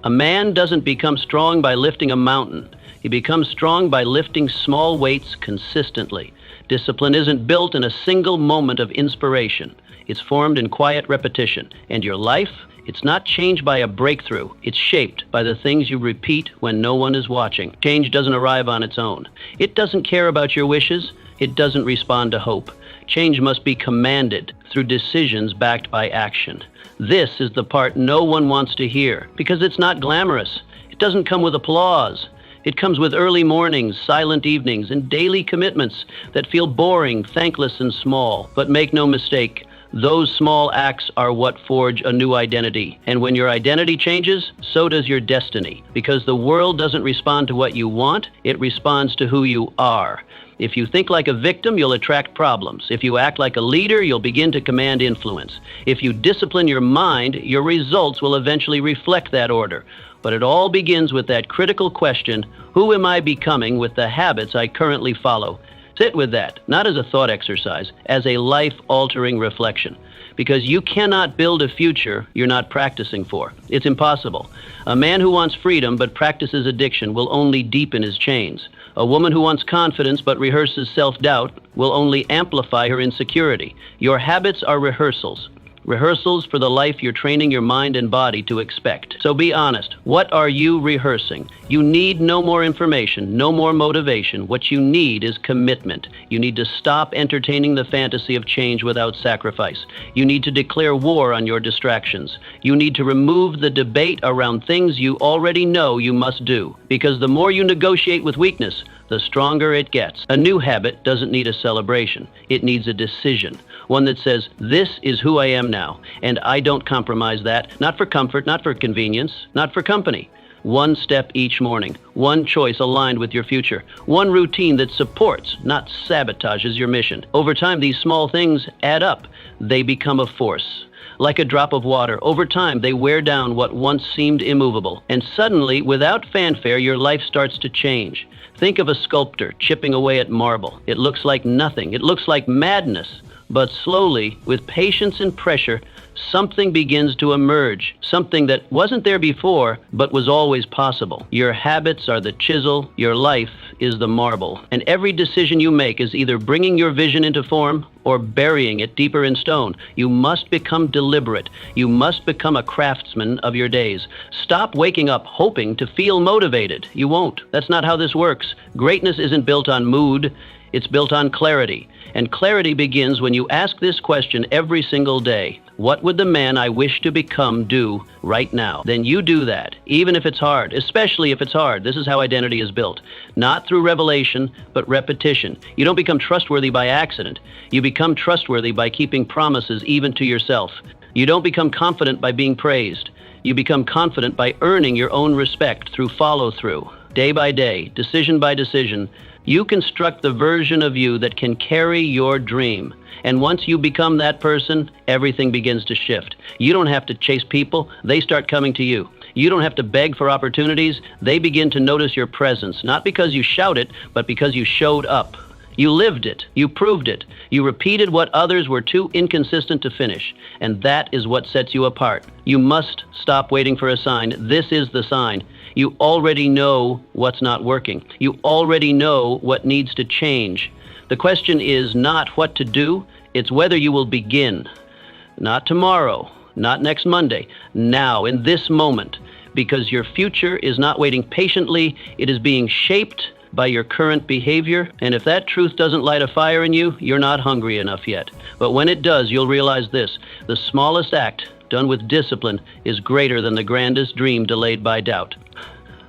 A man doesn't become strong by lifting a mountain. He becomes strong by lifting small weights consistently. Discipline isn't built in a single moment of inspiration. It's formed in quiet repetition. And your life, it's not changed by a breakthrough. It's shaped by the things you repeat when no one is watching. Change doesn't arrive on its own. It doesn't care about your wishes. It doesn't respond to hope. Change must be commanded through decisions backed by action. This is the part no one wants to hear because it's not glamorous. It doesn't come with applause. It comes with early mornings, silent evenings, and daily commitments that feel boring, thankless, and small. But make no mistake, those small acts are what forge a new identity. And when your identity changes, so does your destiny. Because the world doesn't respond to what you want, it responds to who you are. If you think like a victim, you'll attract problems. If you act like a leader, you'll begin to command influence. If you discipline your mind, your results will eventually reflect that order. But it all begins with that critical question, who am I becoming with the habits I currently follow? Sit with that, not as a thought exercise, as a life-altering reflection. Because you cannot build a future you're not practicing for. It's impossible. A man who wants freedom but practices addiction will only deepen his chains. A woman who wants confidence but rehearses self-doubt will only amplify her insecurity. Your habits are rehearsals. Rehearsals for the life you're training your mind and body to expect. So be honest. What are you rehearsing? You need no more information, no more motivation. What you need is commitment. You need to stop entertaining the fantasy of change without sacrifice. You need to declare war on your distractions. You need to remove the debate around things you already know you must do. Because the more you negotiate with weakness, the stronger it gets. A new habit doesn't need a celebration. It needs a decision. One that says, this is who I am now, and I don't compromise that, not for comfort, not for convenience, not for company. One step each morning, one choice aligned with your future, one routine that supports, not sabotages your mission. Over time, these small things add up. They become a force. Like a drop of water, over time they wear down what once seemed immovable. And suddenly, without fanfare, your life starts to change. Think of a sculptor chipping away at marble. It looks like nothing. It looks like madness. But slowly, with patience and pressure, something begins to emerge, something that wasn't there before, but was always possible. Your habits are the chisel, your life is the marble, and every decision you make is either bringing your vision into form or burying it deeper in stone. You must become deliberate. You must become a craftsman of your days. Stop waking up hoping to feel motivated. You won't. That's not how this works. Greatness isn't built on mood. It's built on clarity. And clarity begins when you ask this question every single day. What would the man I wish to become do right now? Then you do that, even if it's hard, especially if it's hard. This is how identity is built. Not through revelation, but repetition. You don't become trustworthy by accident. You become trustworthy by keeping promises even to yourself. You don't become confident by being praised. You become confident by earning your own respect through follow-through. Day by day, decision by decision, you construct the version of you that can carry your dream. And once you become that person, everything begins to shift. You don't have to chase people, they start coming to you. You don't have to beg for opportunities, they begin to notice your presence, not because you shout it, but because you showed up. You lived it, you proved it, you repeated what others were too inconsistent to finish, and that is what sets you apart. You must stop waiting for a sign. This is the sign. You already know what's not working. You already know what needs to change. The question is not what to do, it's whether you will begin. Not tomorrow, not next Monday, now, in this moment, because your future is not waiting patiently, it is being shaped by your current behavior, and if that truth doesn't light a fire in you, you're not hungry enough yet. But when it does, you'll realize this: the smallest act done with discipline is greater than the grandest dream delayed by doubt.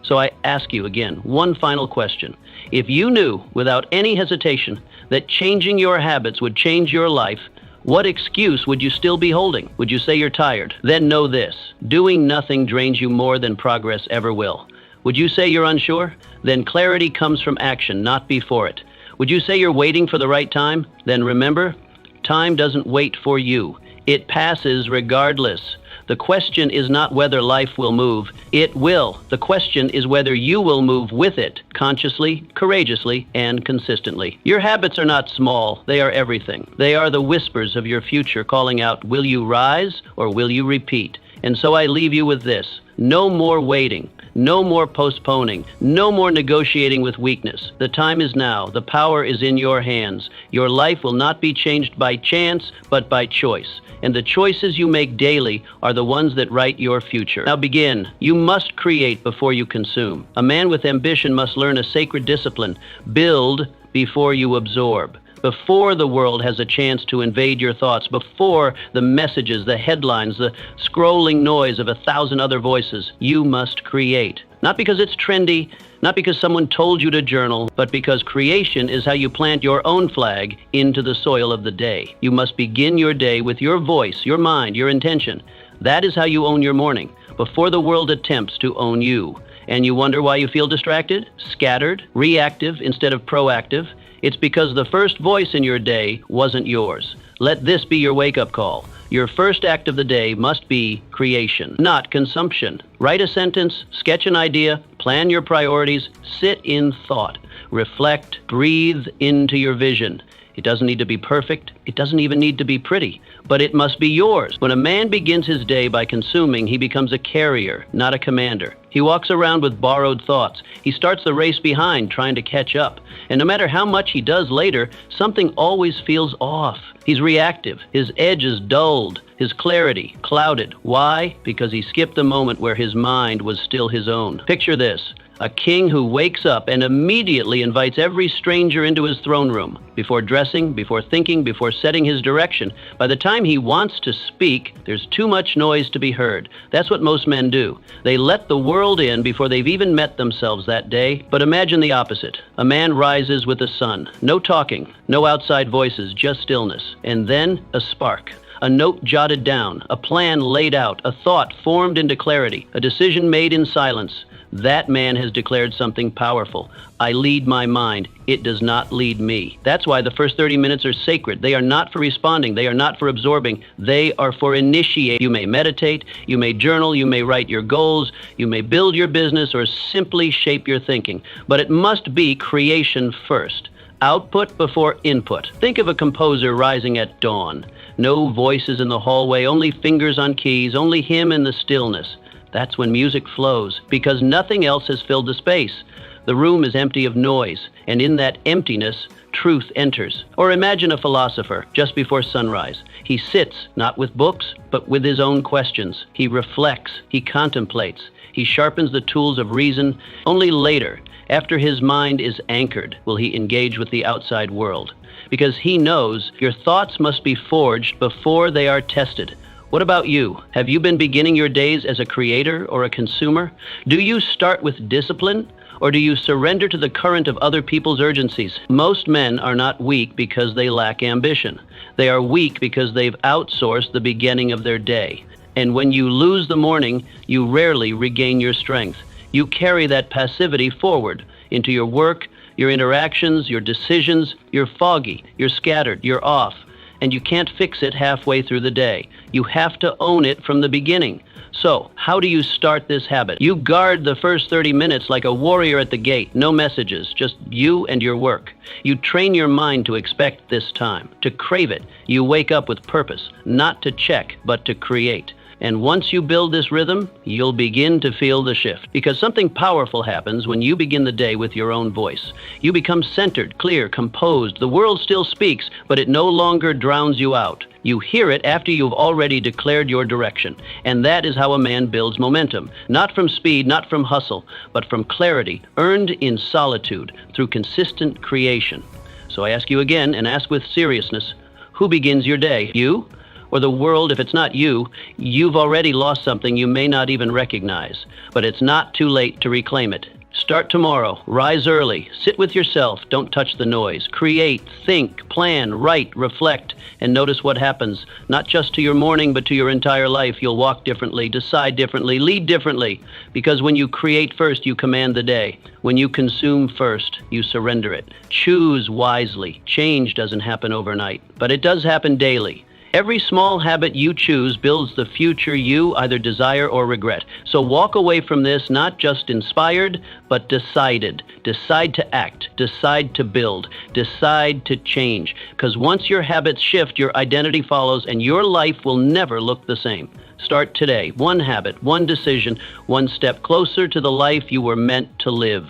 So I ask you again, one final question. If you knew without any hesitation that changing your habits would change your life, what excuse would you still be holding? Would you say you're tired? Then know this: doing nothing drains you more than progress ever will. Would you say you're unsure? Then clarity comes from action, not before it. Would you say you're waiting for the right time? Then remember, time doesn't wait for you. It passes regardless. The question is not whether life will move. It will. The question is whether you will move with it, consciously, courageously, and consistently. Your habits are not small. They are everything. They are the whispers of your future calling out, will you rise or will you repeat? And so I leave you with this: no more waiting. No more postponing. No more negotiating with weakness. The time is now. The power is in your hands. Your life will not be changed by chance, but by choice. And the choices you make daily are the ones that write your future. Now begin. You must create before you consume. A man with ambition must learn a sacred discipline. Build before you absorb. Before the world has a chance to invade your thoughts, before the messages, the headlines, the scrolling noise of 1,000 other voices, you must create. Not because it's trendy, not because someone told you to journal, but because creation is how you plant your own flag into the soil of the day. You must begin your day with your voice, your mind, your intention. That is how you own your morning, before the world attempts to own you. And you wonder why you feel distracted, scattered, reactive instead of proactive? It's because the first voice in your day wasn't yours. Let this be your wake-up call. Your first act of the day must be creation, not consumption. Write a sentence, sketch an idea, plan your priorities, sit in thought, reflect, breathe into your vision. It doesn't need to be perfect. It doesn't even need to be pretty, but it must be yours. When a man begins his day by consuming, he becomes a carrier, not a commander. He walks around with borrowed thoughts. He starts the race behind, trying to catch up. And no matter how much he does later, something always feels off. He's reactive. His edge is dulled. His clarity clouded. Why? Because he skipped the moment where his mind was still his own. Picture this: a king who wakes up and immediately invites every stranger into his throne room. Before dressing, before thinking, before setting his direction. By the time he wants to speak, there's too much noise to be heard. That's what most men do. They let the world in before they've even met themselves that day. But imagine the opposite. A man rises with the sun. No talking, no outside voices, just stillness. And then a spark. A note jotted down, a plan laid out, a thought formed into clarity, a decision made in silence. that man has declared something powerful. I lead my mind. It does not lead me. That's why the first 30 minutes are sacred. They are not for responding. They are not for absorbing. They are for initiating. You may meditate, you may journal, you may write your goals, you may build your business, or simply shape your thinking. But it must be creation first. Output before input. Think of a composer rising at dawn. No voices in the hallway, only fingers on keys, only him in the stillness. That's when music flows, because nothing else has filled the space. The room is empty of noise, and in that emptiness, truth enters. Or imagine a philosopher just before sunrise. He sits, not with books, but with his own questions. He reflects, he contemplates, he sharpens the tools of reason. Only later, after his mind is anchored, will he engage with the outside world. Because he knows your thoughts must be forged before they are tested. What about you? Have you been beginning your days as a creator or a consumer? Do you start with discipline, or do you surrender to the current of other people's urgencies? Most men are not weak because they lack ambition. They are weak because they've outsourced the beginning of their day. And when you lose the morning, you rarely regain your strength. You carry that passivity forward into your work, your interactions, your decisions. You're foggy, you're scattered, you're off, and you can't fix it halfway through the day. You have to own it from the beginning. So, how do you start this habit? You guard the first 30 minutes like a warrior at the gate. No messages, just you and your work. You train your mind to expect this time, to crave it. You wake up with purpose, not to check, but to create. And once you build this rhythm, you'll begin to feel the shift. Because something powerful happens when you begin the day with your own voice. You become centered, clear, composed. The world still speaks, but it no longer drowns you out. You hear it after you've already declared your direction. And that is how a man builds momentum. Not from speed, not from hustle, but from clarity, earned in solitude, through consistent creation. So I ask you again, and ask with seriousness, who begins your day? You? Or the world? If it's not you, you've already lost something you may not even recognize. But it's not too late to reclaim it. Start tomorrow. Rise early. Sit with yourself. Don't touch the noise. Create, think, plan, write, reflect, and notice what happens. Not just to your morning, but to your entire life. You'll walk differently, decide differently, lead differently. Because when you create first, you command the day. When you consume first, you surrender it. Choose wisely. Change doesn't happen overnight, but it does happen daily. Every small habit you choose builds the future you either desire or regret. So walk away from this not just inspired, but decided. Decide to act. Decide to build. Decide to change. Because once your habits shift, your identity follows, and your life will never look the same. Start today. One habit, one decision, one step closer to the life you were meant to live.